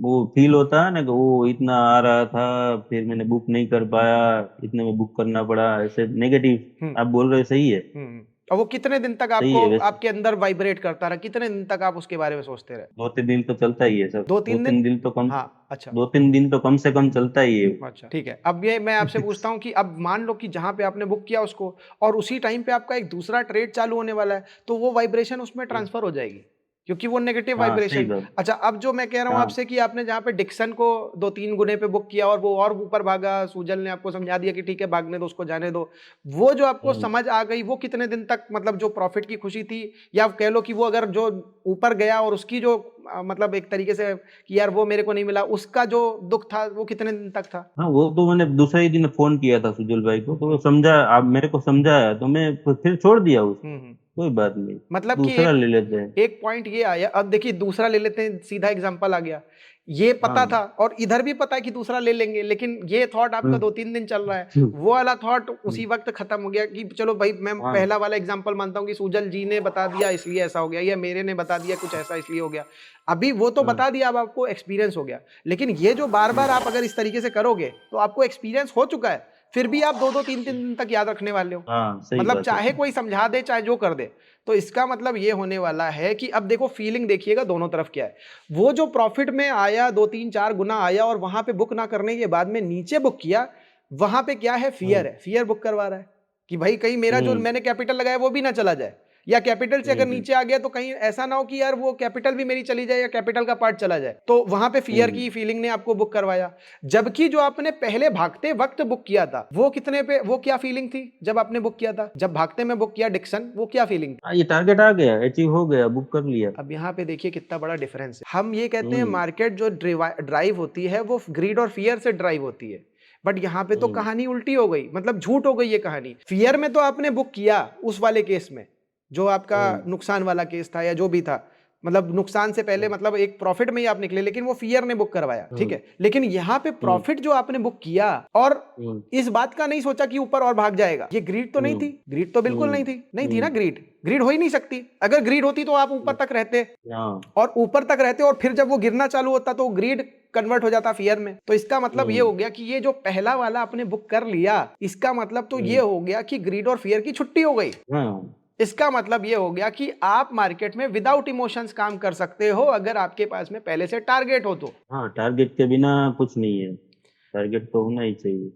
वो फील होता है ना कि वो इतना आ रहा था, फिर मैंने बुक नहीं कर पाया, इतने में बुक करना पड़ा, ऐसे नेगेटिव हम्म आप बोल रहे, सही है। हम्म और वो कितने दिन तक सही आपको है वैसे। आपके अंदर वाइब्रेट करता रहा, कितने दिन तक आप उसके बारे में सोचते रहे? 2-3 दिन तो चलता ही है सर, दो दो तीन दिन तीन दिन तो कम, हाँ, अच्छा। 2-3 दिन तो कम से कम चलता ही है। अच्छा, ठीक है। अब ये मैं आपसे पूछता हूँ कि अब मान लो कि जहाँ पे आपने बुक किया उसको और उसी टाइम पे आपका एक दूसरा ट्रेड चालू होने वाला है, तो वो वाइब्रेशन उसमें ट्रांसफ़र हो जाएगी, क्योंकि वो नेगेटिव हाँ सही वाइब्रेशन। बात। अच्छा, अब जो मैं कह रहा हूँ हाँ। आपसे कि आपने जहाँ पे डिक्सन को 2-3 गुने पे बुक किया और वो और ऊपर भागा, सूजल ने आपको समझा दिया कि ठीक है, भागने दो, उसको जाने दो। वो जो आपको हम्म। समझ आ गई, वो कितने दिन तक मतलब जो प्रॉफ़िट की खुशी थी या कह लो कि वो अगर जो ऊपर गया और उसकी जो मतलब एक तरीके से कि यार वो मेरे को नहीं मिला, उसका जो दुःख था, वो कितने दिन तक था? हाँ वो तो मैंने दूसरे ही दिन फोन किया था सुजल भाई को, तो वो समझा, आप मेरे को समझाया तो मैं फिर छोड़ दिया उसको। हुँ। कोई बात नहीं, मतलब कि दूसरा एक ले लेते हैं। एक पॉइंट ये आया, अब देखिए दूसरा ले लेते हैं, सीधा एग्जांपल आ गया। ये पता हाँ। था और इधर भी पता है कि दूसरा ले लेंगे, लेकिन ये थॉट आपका हम्म, 2-3 दिन चल रहा है, हम्म, वो वाला थॉट हम्म, उसी वक़्त खत्म हो गया कि चलो भाई मैं हाँ। पहला वाला एग्जांपल मानता हूँ कि सुजल जी ने बता दिया इसलिए ऐसा हो गया या मेरे ने बता दिया कुछ ऐसा इसलिए हो गया। अभी वो तो हाँ। बता दिया, अब आपको एक्सपीरियंस हो गया। लेकिन ये जो बार-बार आप अगर इस तरीके से करोगे, तो आपको एक्सपीरियंस हो चुका है, फिर भी आप 2-2 3-3 दिन तक याद रखने वाले हो। हाँ सही मतलब बात है। चाहे कोई समझा दे, चाहे जो कर दे। तो इसका मतलब ये होने वाला है कि अब देखो फीलिंग देखिएगा दोनों तरफ क्या है। वो जो प्रॉफिट में आया 2-3-4 गुना आया और वहां पे बुक ना करने के बाद में नीचे बुक किया, वहां पे क्या है? फियर हम्म। है, फियर बुक करवा रहा है कि भाई कहीं मेरा जो हम्म। मैंने कैपिटल लगाया वो भी ना चला जाए, या कैपिटल से अगर हम्म। नीचे आ गया तो कहीं ऐसा ना हो कि यार वो कैपिटल भी मेरी चली जाए या कैपिटल का पार्ट चला जाए, तो वहां पे फियर हम्म। की फीलिंग ने आपको बुक करवाया। जबकि जो आपने पहले भागते वक्त बुक किया था वो कितने पे, वो क्या फीलिंग थी जब आपने बुक किया था, जब भागते में बुक किया डिक्सन, वो क्या फीलिंग थी? हाँ ये टारगेट आ गया, अचीव हो गया, बुक कर लिया। अब यहाँ पे देखिए कितना बड़ा डिफरेंस है। हम ये कहते हैं हम्म। मार्केट जो ड्राइव होती है वो ग्रीड और फियर से ड्राइव होती है, बट यहाँ पे तो हम्म। कहानी उल्टी हो गई, मतलब झूठ हो गई ये कहानी। फियर में तो आपने बुक किया उस वाले केस में, जो आपका हम्म। नुकसान वाला केस था या जो भी था, मतलब नुकसान से पहले हम्म। मतलब एक प्रॉफिट में ही आप निकले, लेकिन वो फियर ने बुक करवाया, ठीक हम्म। है। लेकिन यहाँ पे हम्म। प्रॉफिट जो आपने बुक किया और हम्म। इस बात का नहीं सोचा कि ऊपर और भाग जाएगा, ये ग्रीड तो नहीं हम्म। थी, ग्रीड तो बिल्कुल नहीं हम्म। थी, नहीं थी ना हम्म। ग्रीड, ग्रीड हो ही नहीं सकती। अगर ग्रीड होती तो आप ऊपर तक रहते हाँ। और ऊपर तक रहते और फिर जब वो गिरना चालू होता तो ग्रीड कन्वर्ट हो जाता फियर में। तो इसका मतलब ये हम्म। हो गया कि ये जो पहला वाला आपने बुक कर लिया, इसका मतलब तो ये हम्म। हो गया कि ग्रीड और फियर की छुट्टी हो गई। हाँ। इसका मतलब ये हो गया कि आप मार्केट में विदाउट इमोशंस काम कर सकते हो अगर आपके पास में पहले से टारगेट हो तो। हाँ टारगेट के बिना कुछ नहीं है, टारगेट तो होना ही चाहिए।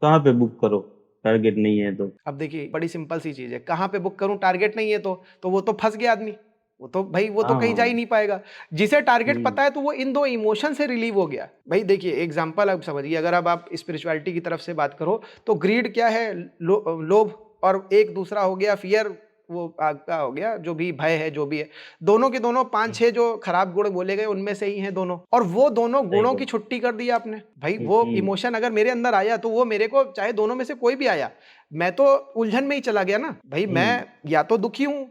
कहाँ पे बुक करो, टारगेट नहीं है तो। अब देखिए बड़ी सिंपल सी चीज है, कहां पे बुक करूं, टारगेट नहीं है तो वो तो फंस गया आदमी, वो तो भाई वो तो कहीं जा ही हाँ। नहीं पाएगा। जिसे टारगेट हम्म। पता है तो वो इन दो इमोशन से रिलीव हो गया। भाई देखिए एग्जांपल अब समझिए, अगर अब आप स्पिरिचुअलिटी की तरफ से बात करो तो ग्रीड क्या है? लोभ, और एक दूसरा हो गया फियर, वो आपका हो गया जो भी भय है, जो भी है। दोनों के दोनों 5-6 जो खराब गुण बोले गए उनमें से ही हैं दोनों, और वो दोनों सही गुणों की बात। छुट्टी कर दी आपने। भाई वो हम्म। इमोशन अगर मेरे अंदर आया तो वो मेरे को चाहे दोनों में से कोई भी आया, मैं तो उलझन में ही चला गया ना भाई। मैं हम्म। या तो दुखी हूं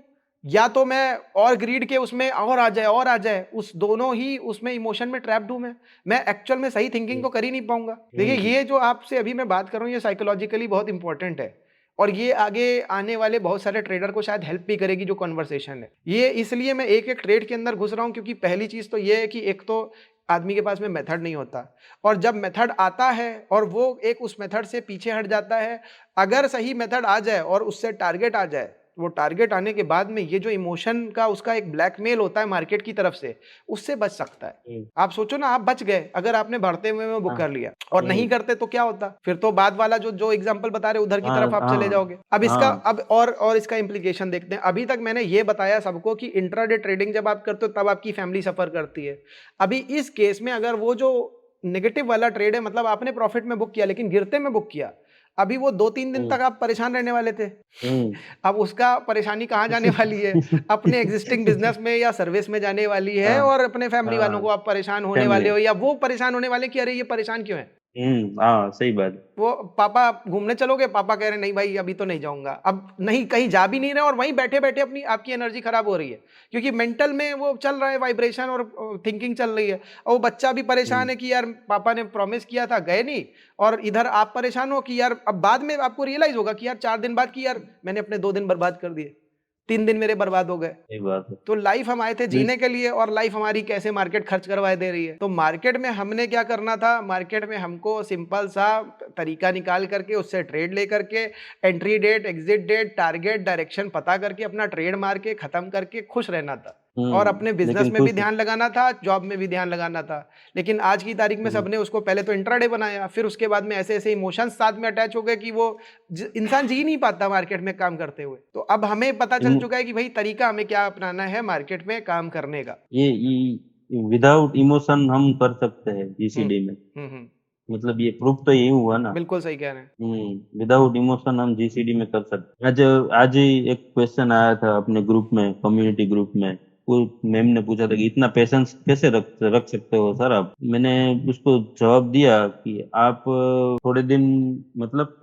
या तो मैं और ग्रीड के उसमें और आ जाए और आ जाए, उस दोनों ही उसमें इमोशन में ट्रैप्ड हूं मैं एक्चुअल में सही थिंकिंग तो कर ही नहीं पाऊंगा। देखिए हम्म। ये जो आपसे अभी मैं बात कर रहा हूं ये साइकोलॉजिकली बहुत इंपॉर्टेंट है, और ये आगे आने वाले बहुत सारे ट्रेडर को शायद हेल्प भी करेगी जो कन्वर्सेशन है ये। इसलिए मैं एक एक ट्रेड के अंदर घुस रहा हूं क्योंकि पहली चीज तो ये है कि एक तो आदमी के पास में मेथड नहीं होता, और जब मेथड आता है और वो एक उस मेथड से पीछे हट जाता है, अगर सही मेथड आ जाए और उससे टारगेट आ जाए, वो टारगेट आने के बाद में ये जो इमोशन का उसका एक ब्लैकमेल होता है मार्केट की तरफ से, उससे बच सकता है। हम्म। आप सोचो ना, आप बच गए अगर आपने बढ़ते हुए में बुक हाँ। कर लिया, और नहीं हम्म। करते तो क्या होता? फिर तो बाद वाला जो जो एग्जांपल बता रहे उधर की हाँ। तरफ आप चले हाँ। जाओगे। अब इसका हाँ। अब और इसका इम्प्लीकेशन देखते हैं। अभी तक मैंने ये बताया सबको कि इंट्राडे ट्रेडिंग जब आप करते हो तब आपकी फैमिली सफर करती है। अभी इस केस में अगर वो जो नेगेटिव वाला ट्रेड है, मतलब आपने प्रॉफिट में बुक किया लेकिन गिरते में बुक किया, अभी वो 2-3 दिन हम्म। तक आप परेशान रहने वाले थे। हम्म। अब उसका परेशानी कहाँ जाने वाली है? अपने एग्जिस्टिंग बिजनेस में या सर्विस में जाने वाली है, हाँ। और अपने फैमिली वालों हाँ। को आप परेशान होने वाले फैमिली। हो, या वो परेशान होने वाले कि अरे ये परेशान क्यों है? हाँ सही बात। वो पापा घूमने चलोगे, पापा कह रहे हैं नहीं भाई अभी तो नहीं जाऊंगा, अब नहीं कहीं जा भी नहीं रहे और वहीं बैठे बैठे अपनी आपकी एनर्जी खराब हो रही है, क्योंकि मेंटल में वो चल रहा है वाइब्रेशन और थिंकिंग चल रही है। और वो बच्चा भी परेशान हम्म। है कि यार पापा ने प्रॉमिस किया था गए नहीं, और इधर आप परेशान हो कि यार अब बाद में आपको रियलाइज होगा कि यार 4 दिन बाद कि यार मैंने अपने 2 दिन बर्बाद कर दिए। 3 दिन मेरे बर्बाद हो गए। सही बात है। तो लाइफ हम आए थे जीने के लिए और लाइफ हमारी कैसे मार्केट खर्च करवाए दे रही है। तो मार्केट में हमने क्या करना था, मार्केट में हमको सिंपल सा तरीका निकाल करके उससे ट्रेड लेकर के entry date, exit date, target, direction पता करके अपना ट्रेड मार के खत्म करके खुश रहना था और अपने बिजनेस लेकिन में भी कुछ ध्यान लगाना था, जॉब में भी ध्यान लगाना था। लेकिन आज की तारीख में सबने उसको पहले तो इंट्राडे बनाया, फिर उसके बाद में ऐसे ऐसे इमोशंस साथ में अटैच हो गए कि वो इंसान जी नहीं पाता मार्केट में काम करते हुए। तो अब हमें पता चल इन चुका है कि भाई तरीका हमें क्या अपनाना है मार्केट में काम करने का। ये विदाउट इमोशन हम कर सकते हैं हम्म जीसीडी में। हम्म। मतलब ये प्रूफ तो यही हुआ ना। बिल्कुल सही कह रहे हैं। विदाउट इमोशन हम जीसीडी में कर सकते हैं। आज आज ही एक क्वेश्चन आया था अपने ग्रुप में, कम्युनिटी ग्रुप में। वो मैम ने पूछा था कि इतना पेशेंस कैसे रख रख सकते हो सर आप। मैंने उसको जवाब दिया कि आप थोड़े दिन, मतलब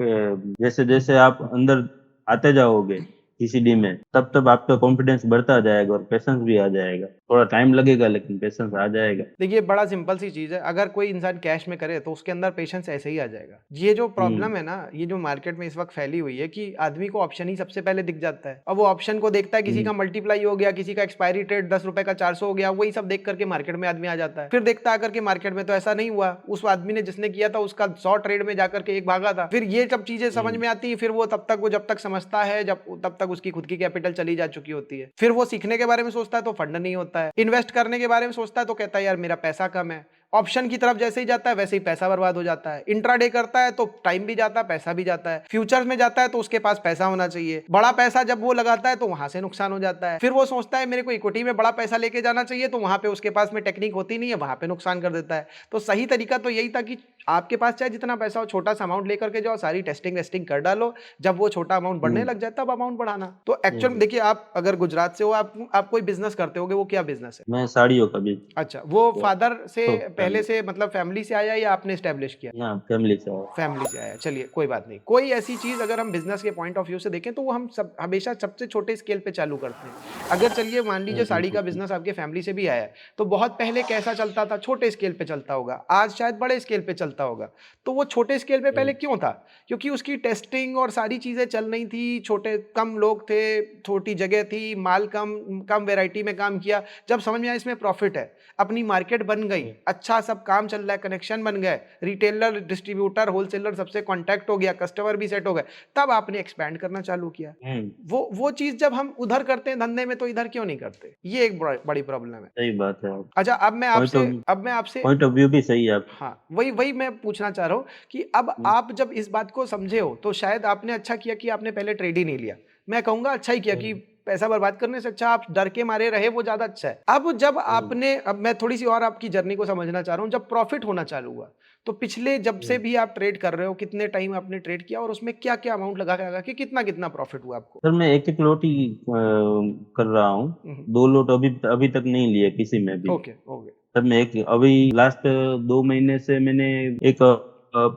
जैसे जैसे आप अंदर आते जाओगे जीसीडी में, तब तब आपका कॉन्फिडेंस बढ़ता जाएगा और पेशेंस भी आ जाएगा। थोड़ा टाइम लगेगा लेकिन पेशेंस आ जाएगा। देखिए बड़ा सिंपल सी चीज है, अगर कोई इंसान कैश में करे तो उसके अंदर पेशेंस ऐसे ही आ जाएगा। ये जो हम्म प्रॉब्लम है ना, ये जो मार्केट में इस वक्त फैली हुई है कि आदमी को ऑप्शन ही सबसे पहले दिख जाता है। अब वो ऑप्शन को देखता है, किसी हम्म का मल्टीप्लाई हो गया, किसी का एक्सपायरी डेट 10 रुपए का 400 हो गया, वही सब देख करके मार्केट में आदमी आ जाता है। फिर देखता आकर के मार्केट में तो ऐसा नहीं हुआ, उस आदमी ने जिसने किया था उसका 100 ट्रेड में जाकर के एक भागा था। फिर ये सब चीजें समझ हम्म में आती है, फिर वो जब तक समझता है, जब तब तक उसकी खुद की कैपिटल चली जा चुकी होती है। फिर वो सीखने के बारे में सोचता है तो फंड नहीं होता है, इन्वेस्ट करने के बारे में सोचता है तो कहता है यार मेरा पैसा कम है। ऑप्शन की तरफ जैसे ही जाता है वैसे ही पैसा बर्बाद हो जाता है। इंट्राडे करता है तो टाइम भी जाता है, पैसा भी जाता है। फ्यूचर्स में जाता है तो उसके पास पैसा होना चाहिए, बड़ा पैसा जब वो लगाता है तो वहां से नुकसान हो जाता है। फिर वो सोचता है मेरे को इक्विटी में बड़ा पैसा लेके जाना चाहिए, तो वहां पे उसके पास में टेक्निक होती नहीं है, वहां पे नुकसान कर देता है। तो सही तरीका तो यही था कि आपके पास चाहे जितना पैसा हो, छोटा सा अमाउंट लेकर के जाओ, सारी टेस्टिंग वेस्टिंग कर डालो, जब वो छोटा अमाउंट बढ़ने हम्म लग जाए तब अमाउंट बढ़ाना। तो एक्चुअल में हम्म। देखिए, आप अगर गुजरात से हो, आप कोई बिजनेस करते होगे, वो क्या बिजनेस है? मैं साड़ियों का भी। अच्छा, वो तो, फादर से तो पहले से मतलब फैमिली से आया या आपने स्टैब्लिश किया? ना फैमिली से है। फैमिली से आया, चलिए कोई बात नहीं। कोई ऐसी चीज अगर हम बिजनेस के पॉइंट ऑफ व्यू से देखें तो वो हम सब हमेशा सबसे छोटे स्केल पे चालू करते हैं। अगर चलिए मान लीजिए साड़ी का हम्म। बिजनेस आपके फैमिली से भी आया है, तो बहुत पहले कैसा चलता था? छोटे स्केल पे चलता होगा, आज शायद बड़े स्केल पे चलता होगा। तो वो छोटे स्केल पे पहले हम्म क्यों था? क्योंकि उसकी टेस्टिंग और सारी चीजें चल रही थी, छोटे कम लोग थे, छोटी जगह थी, माल कम कम वेराइटी में काम किया। जब समझ में आया इसमें प्रॉफिट है, अपनी मार्केट बन गई, अच्छा सब काम चल रहा है, कनेक्शन बन गए, रिटेलर, डिस्ट्रीब्यूटर, होलसेलर सबसे कांटेक्ट हो गया, कस्टमर भी सेट हो गए, तब आपने एक्सपैंड करना चालू किया। हम्म। वो चीज जब हम उधर करते हैं धंधे में तो इधर क्यों नहीं करते? ये एक बड़ी प्रॉब्लम है। सही बात है। अच्छा, पॉइंट ऑफ अब मैं आपसे पॉइंट ऑफ व्यू भी सही है आप। हाँ, वही वही मैं पूछना चाह रहा हूँ कि अब हम्म आप जब इस बात को समझे हो तो शायद आपने अच्छा किया कि आपने पहले ट्रेड ही नहीं लिया। मैं कहूंगा अच्छा ही किया कि हम्म पैसा बर्बाद करने से अच्छा आप डर के मारे रहे, वो ज्यादा अच्छा है। अब जब हम्म आपने, अब मैं थोड़ी सी और आपकी जर्नी को समझना चाह रहा हूँ, जब प्रॉफिट होना चालू हुआ तो पिछले जब से हम्म। भी आप ट्रेड कर रहे हो, कितने टाइम आपने ट्रेड किया और उसमें क्या क्या अमाउंट लगा के कितना कितना प्रॉफिट हुआ आपको? सर मैं एक एक लोट ही कर रहा हूँ। हम्म, 2 लोट अभी अभी तक नहीं लिए किसी में भी। Okay okay. सर मैं एक अभी लास्ट 2 महीने से मैंने एक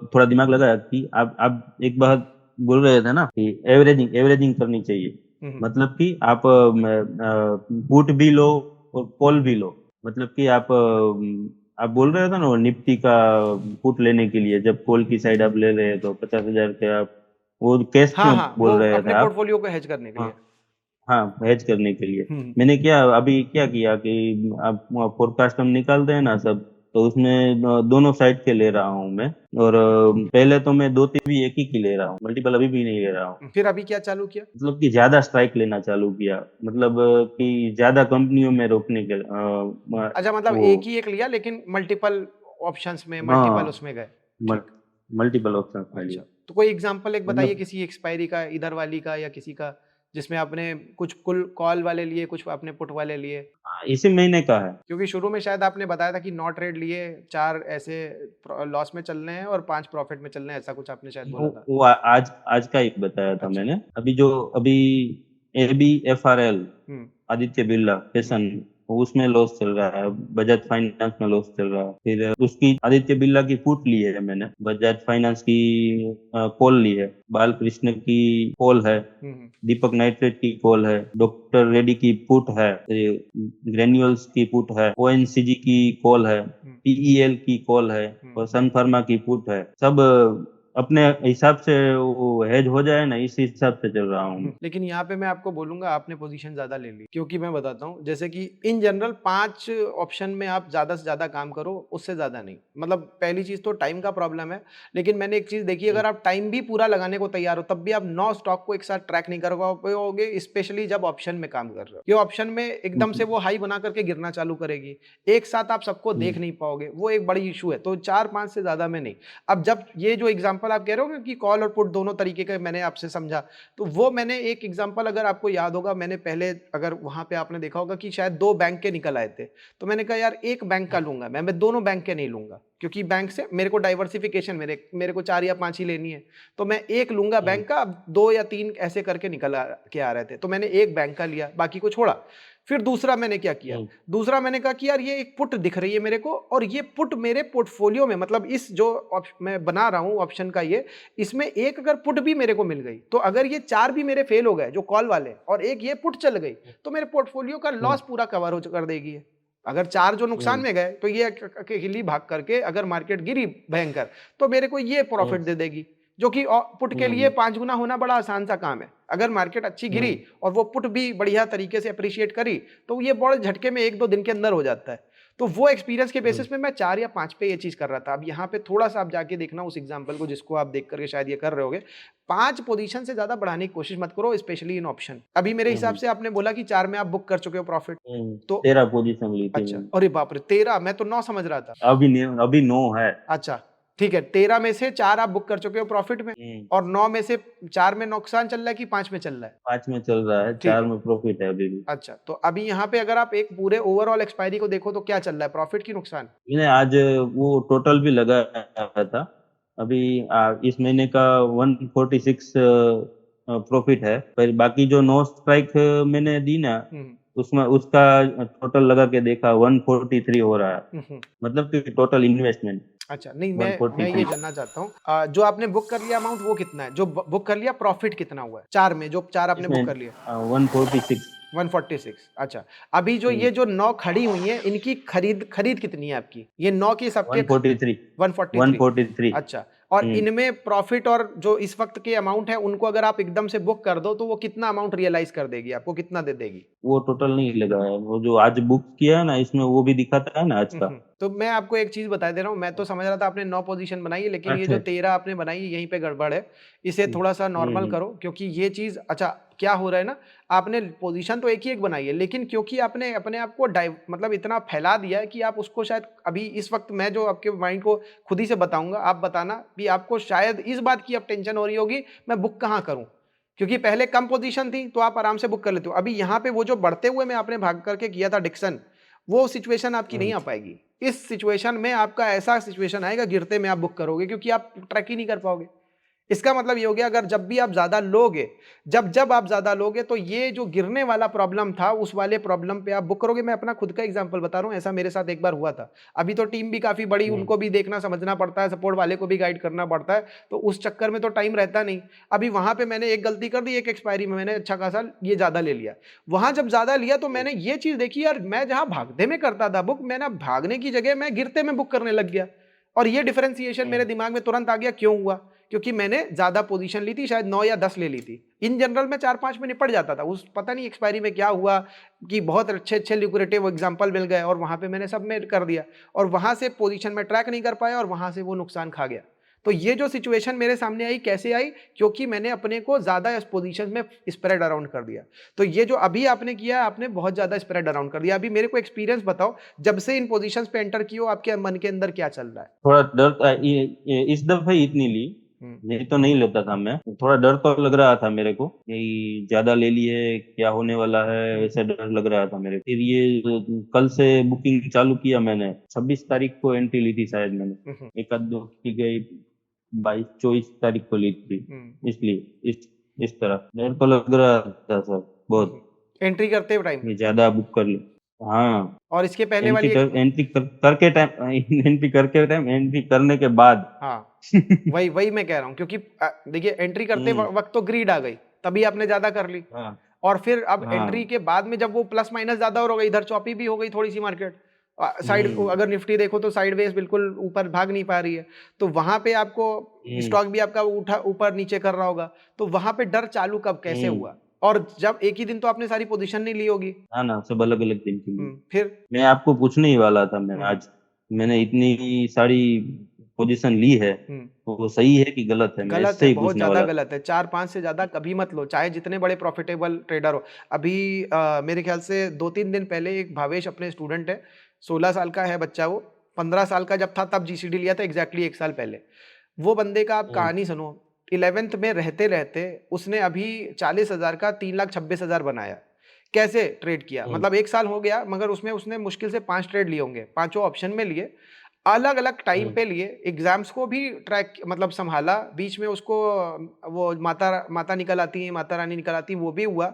थोड़ा दिमाग लगाया कि आप एक बात बोल रहे थे ना कि एवरेजिंग एवरेजिंग करनी चाहिए। हम्म मतलब कि आप पुट भी लो और कॉल भी लो। मतलब कि आप बोल रहे थे ना वो निफ्टी का पुट लेने के लिए, जब कॉल की साइड आप ले रहे हैं तो 50,000 के आप वो कैश हाँ क्यों हाँ, बोल वो रहे थे अपने आप। पोर्टफोलियो को हेज करने के हाँ लिए। हाँ, हेज करने के लिए। हम्म मैंने क्या अभी क्या किया कि आप फोरकास्ट हम निकालते हैं ना सब, तो उसमें दोनों साइड के ले रहा हूँ मैं। और पहले तो मैं 2-3 भी एक ही की ले रहा हूँ, मल्टीपल अभी भी नहीं ले रहा हूँ। फिर अभी क्या चालू किया? मतलब कि ज्यादा स्ट्राइक लेना चालू किया, मतलब कि ज्यादा कंपनियों में रोकने के अच्छा, मतलब वो। एक ही एक लिया लेकिन मल्टीपल ऑप्शंस में, मल्टीपल हाँ, उसमें गए। ठीक। मल्टीपल ऑप्शन के अच्छा, लिए। तो कोई एग्जांपल एक बताइए मतलब किसी एक्सपायरी का, इधर वाली का या किसी का, जिसमें आपने कुछ कुल कॉल वाले लिए, कुछ आपने पुट वाले लिए। इसी महीने का है। क्योंकि शुरू में शायद आपने बताया था कि 9 ट्रेड लिए, 4 ऐसे लॉस में चल रहे हैं और 5 प्रॉफिट में चल रहे हैं, ऐसा कुछ आपने शायद बोला था। वो आज आज का एक बताया था अच्छा। मैंने। अभी ABFRL, हम्म आदित्य बिरला हम्म फैशन, उसमें लॉस चल रहा है। बजाज फाइनेंस में लॉस चल रहा है। फिर उसकी आदित्य बिरला की पुट ली है मैंने, बजाज फाइनेंस की कॉल ली है, बालकृष्ण की कॉल है, हम्म दीपक नाइट्रेट की कॉल है, डॉक्टर रेड्डी की पुट है, ग्रेन्यूल्स की पुट है, ONCG की कॉल है, हम्म PEL की कॉल है हम्म और सन फार्मा की पुट है। सब अपने हिसाब से वो हेज हो जाए ना, इस हिसाब से चल रहा हूँ। लेकिन यहाँ पे मैं आपको बोलूंगा आपने पोजीशन ज्यादा ले ली, क्योंकि मैं बताता हूँ जैसे कि इन जनरल 5 ऑप्शन में आप ज्यादा से ज्यादा काम करो, उससे ज्यादा नहीं। मतलब पहली चीज तो टाइम का प्रॉब्लम है, लेकिन मैंने एक चीज देखी, अगर आप टाइम भी पूरा लगाने को तैयार हो तब भी आप 9 स्टॉक को एक साथ ट्रैक नहीं कर पाओगे, स्पेशली जब ऑप्शन में काम कर रहे हो। ये ऑप्शन में एकदम से वो हाई बना करके गिरना चालू करेगी, एक साथ आप सबको देख नहीं पाओगे, वो एक बड़ी इशू है। तो 4-5 से ज्यादा में नहीं। अब जब ये जो एग्जाम्पल आप कह रहे हो कि कॉल और पुट दोनों तरीके का मैंने आपसे समझा, तो वो मैंने एक एग्जांपल, अगर आपको याद होगा, मैंने पहले, अगर वहां पे आपने देखा होगा कि शायद 2 बैंक के निकल आए थे, तो मैंने कहा यार एक बैंक का लूंगा मैं दोनों बैंक के नहीं लूंगा, क्योंकि बैंक से मेरे को डाइवर्सिफिकेशन, मेरे को 4 या 5 ही लेनी है, तो मैं एक लूंगा बैंक का। अब 2 या 3 ऐसे करके के आ रहे थे, तो मैंने एक बैंक का लिया, बाकी को छोड़ा। फिर दूसरा मैंने क्या किया, दूसरा मैंने कहा कि यार ये एक पुट दिख रही है मेरे को, और ये पुट मेरे पोर्टफोलियो में, मतलब इस जो मैं बना रहा हूं ऑप्शन का, ये इसमें एक अगर पुट भी मेरे को मिल गई, तो अगर ये 4 भी मेरे फेल हो गए जो कॉल वाले, और एक ये पुट चल गई, तो मेरे पोर्टफोलियो का लॉस पूरा कवर हो कर देगी ये। अगर 4 जो नुकसान में गए, तो ये अकेली भाग करके अगर मार्केट गिरी भयंकर, तो मेरे को ये प्रॉफिट दे देगी, जो कि पुट के लिए 5 गुना होना बड़ा आसान सा काम है। अगर मार्केट अच्छी गिरी और वो पुट भी बढ़िया तरीके से अप्रिशिएट करी, तो ये बड़े झटके में 1-2 दिन के अंदर हो जाता है। तो वो एक्सपीरियंस के बेसिस पे मैं 4 या 5 पे ये चीज कर रहा था। अब यहाँ पे थोड़ा सा आप जाके देखना उस एग्जांपल को, जिसको आप देख करके शायद ये कर रहे होगे। 5 पोजीशन से ज्यादा बढ़ाने की कोशिश मत करो, स्पेशली इन ऑप्शन। अभी मेरे हिसाब से आपने बोला कि 4 में आप बुक कर चुके हो प्रॉफिट, तो 13 पोजीशन ली थी अच्छा, मैंने। अरे बाप रे, 13! मैं तो 9 समझ रहा था। अभी 9 है। अच्छा, ठीक है, 13 में से 4 आप बुक कर चुके हो प्रॉफिट में, और 9 में से 4 में नुकसान चल रहा है कि 5 में चल रहा है? 5 में चल रहा है, ठीक 4 है। में प्रॉफिट है अभी भी। अच्छा, तो अभी यहाँ पे अगर आप एक पूरे ओवरऑल एक्सपायरी को देखो, तो क्या चल रहा है, प्रॉफिट की नुकसान? मैंने आज वो टोटल भी लगाया था। अभी इस महीने का 146 प्रॉफिट है, पर बाकी जो नो स्ट्राइक मैंने दी ना, उसमें उसका टोटल लगा के देखा 143 हो रहा है, मतलब कि टोटल इन्वेस्टमेंट। अच्छा, नहीं, मैं ये 143। जानना चाहता हूँ, जो आपने बुक कर लिया अमाउंट वो कितना है, जो बुक कर लिया प्रॉफिट कितना हुआ है 4 में, जो 4 आपने बुक इसमें कर लिया? 146। 146। अच्छा, अभी जो ये जो 9 खड़ी हुई है, इनकी खरीद खरीद कितनी है आपकी, ये 9 की सबके? 143। 143। 143। अच्छा, और इनमें प्रॉफिट और जो इस वक्त के अमाउंट है, उनको अगर आप एकदम से बुक कर दो, तो वो कितना अमाउंट रियलाइज कर देगी, आपको कितना दे देगी? वो टोटल नहीं लगा है, वो जो आज बुक किया है ना, इसमें वो भी दिखाता है ना आज का। तो मैं आपको एक चीज बता दे रहा हूँ, मैं तो समझ रहा था आपने 9 पोजीशन बनाई है, लेकिन ये अच्छा। जो 13 आपने बनाई है, यहीं पे गड़बड़ है। इसे थोड़ा सा नॉर्मल करो, क्योंकि ये चीज, अच्छा क्या हो रहा है ना, आपने पोजीशन तो एक ही एक बनाई है, लेकिन क्योंकि आपने अपने आप को मतलब इतना फैला दिया है कि आप उसको शायद अभी इस वक्त, मैं जो आपके माइंड को खुद ही से बताऊंगा, आप बताना भी, आपको शायद इस बात की अब टेंशन हो रही होगी मैं बुक कहाँ करूं, क्योंकि पहले कम पोजीशन थी तो आप आराम से बुक कर लेते हो। अभी यहाँ पे वो जो बढ़ते हुए में आपने भाग करके किया था डिक्सन, वो सिचुएशन आपकी नहीं आ पाएगी। इस सिचुएशन में आपका ऐसा सिचुएशन आएगा, गिरते में आप बुक करोगे, क्योंकि आप ट्रैक ही नहीं कर पाओगे। इसका मतलब ये हो गया, अगर जब भी आप ज्यादा लोगे, जब जब आप ज्यादा लोगे, तो ये जो गिरने वाला प्रॉब्लम था, उस वाले प्रॉब्लम पे आप बुक करोगे। मैं अपना खुद का एग्जांपल बता रहा हूं, ऐसा मेरे साथ एक बार हुआ था। अभी तो टीम भी काफी बड़ी, उनको भी देखना समझना पड़ता है, सपोर्ट वाले को भी गाइड करना पड़ता है, तो उस चक्कर में तो टाइम रहता नहीं। अभी वहां पे मैंने एक गलती कर दी, एक एक्सपायरी में मैंने अच्छा खासा ये ज्यादा ले लिया। वहां जब ज्यादा लिया, तो मैंने ये चीज देखी, यार मैं जहां भागते में करता था बुक, मैं ना भागने की जगह मैं गिरते में बुक करने लग गया। और ये डिफरेंशिएशन मेरे दिमाग में तुरंत आ गया, क्यों हुआ? क्योंकि मैंने ज्यादा पोजीशन ली थी, शायद 9 या 10 ले ली थी। इन जनरल में 4-5 में निपट जाता था। उस पता नहीं एक्सपायरी में क्या हुआ कि बहुत अच्छे अच्छे लिक्विडेटिव एग्जांपल मिल गए, और वहां पे मैंने सब में कर दिया, और वहां से पोजीशन में ट्रैक नहीं कर पाया, और वहां से वो नुकसान खा गया। तो ये जो सिचुएशन मेरे सामने आई, कैसे आई? क्योंकि मैंने अपने को ज्यादा इस पोजीशन में स्प्रेड अराउंड कर दिया। तो ये जो अभी आपने किया, आपने बहुत ज्यादा स्प्रेड अराउंड कर दिया। अभी मेरे को एक्सपीरियंस बताओ, जब से इन पोजीशंस पे एंटर किए हो, आपके मन के अंदर क्या चल रहा है? थोड़ा डर इस दफे इतनी ली, नहीं तो नहीं लेता था मैं। थोड़ा डर तो लग रहा था मेरे को, यही ज्यादा ले लिए क्या होने वाला है, ऐसा डर लग रहा था मेरे को। फिर ये कल से बुकिंग चालू किया मैंने, 26 तारीख को एंट्री ली थी शायद मैंने, एक आध दो की गई, 22-24 तारीख को ली थी। इसलिए इस तरह डर तो लग रहा था सर बहुत, एंट्री करते हुए टाइम? ये ज्यादा बुक कर ली। हाँ, और इसके पहले एंट्री वाली करके टाइम एंट्री करने के बाद। हाँ, वही मैं कह रहा हूँ, क्योंकि देखिए, एंट्री करते वक्त तो ग्रीड आ गई, तभी आपने ज्यादा कर ली। हाँ और फिर अब हाँ एंट्री के बाद में जब वो प्लस माइनस ज्यादा हो गई, इधर चौपी भी हो गई थोड़ी सी मार्केट, साइड हम्म अगर निफ्टी देखो तो साइडवेज बिल्कुल ऊपर भाग नहीं पा रही है, तो वहां पे आपको हम्म स्टॉक भी आपका उठा ऊपर नीचे कर रहा होगा, तो वहां पे डर चालू कब कैसे हम्म। हुआ? और जब एक ही दिन तो आपने सारी पोजीशन नहीं ली होगी। हाँ ना, सब अलग अलग दिन के लिए। फिर मैं आपको पूछने ही वाला था, मैं हम्म आज मैंने इतनी सारी पोजीशन ली है, हम्म तो वो सही है कि गलत है, मैं गलत इससे है, ही बहुत पूछने ज्यादा वाला था। गलत है। 4-5 से ज्यादा कभी मत लो, चाहे जितने बड़े प्रॉफिटेबल ट्रेडर हो। अभी मेरे ख्याल से 2-3 दिन पहले एक भावेश अपने स्टूडेंट है, 16 साल का है बच्चा, वो 15 साल का जब था तब जीसीडी लिया था, एग्जैक्टली 1 साल पहले। वो बंदे का आप हम्म कहानी सुनो, 11th में रहते रहते उसने अभी 40,000 का 3,26,000 बनाया। कैसे ट्रेड किया? हम्म मतलब 1 साल हो गया, मगर उसमें उसने मुश्किल से 5 ट्रेड लिए होंगे, पांचों ऑप्शन में लिए, अलग अलग टाइम हम्म पे लिए, एग्जाम्स को भी ट्रैक मतलब संभाला, बीच में उसको वो माता माता निकल आती है, माता रानी निकल आती है, वो भी हुआ,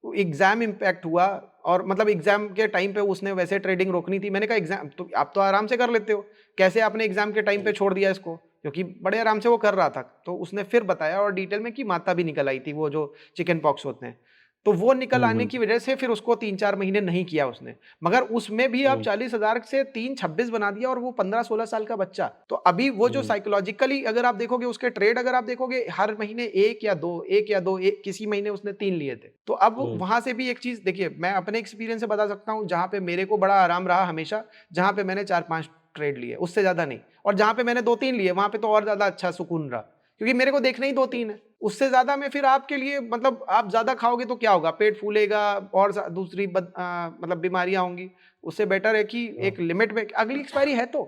एग्जाम इम्पैक्ट हुआ। और मतलब एग्जाम के टाइम पे उसने वैसे ट्रेडिंग रोकनी थी, मैंने कहा एग्जाम तो आप तो आराम से कर लेते हो, कैसे आपने एग्जाम के टाइम पे हम्म छोड़ दिया इसको? क्योंकि बड़े आराम से वो कर रहा था, तो उसने फिर बताया और डिटेल में कि माता भी निकल आई थी, वो जो चिकन पॉक्स होते हैं, तो वो निकल आने हम्म की वजह से फिर उसको 3-4 महीने नहीं किया उसने। मगर उसमें भी आप हम्म 40,000 से 3-26 बना दिया, और वो 15-16 साल का बच्चा। तो अभी वो जो हम्म साइकोलॉजिकली अगर आप देखोगे उसके ट्रेड, अगर आप देखोगे हर महीने एक या दो, किसी महीने उसने 3 लिए थे। तो अब हम्म वहां से भी एक चीज देखिए, मैं अपने एक्सपीरियंस से बता सकता हूँ, जहां पे मेरे को बड़ा आराम रहा हमेशा, जहां पे मैंने 4-5 ट्रेड लिए, उससे ज्यादा नहीं। और जहां पे मैंने 2-3 लिए, वहां पे तो और ज्यादा अच्छा सुकून रहा, क्योंकि मेरे को देखना ही 2-3 है। उससे ज्यादा में फिर आपके लिए मतलब आप ज्यादा खाओगे तो क्या होगा? पेट फूलेगा, और दूसरी मतलब बीमारियां होंगी। उससे बेटर है कि हम्म। एक लिमिट में, अगली एक्सपायरी है तो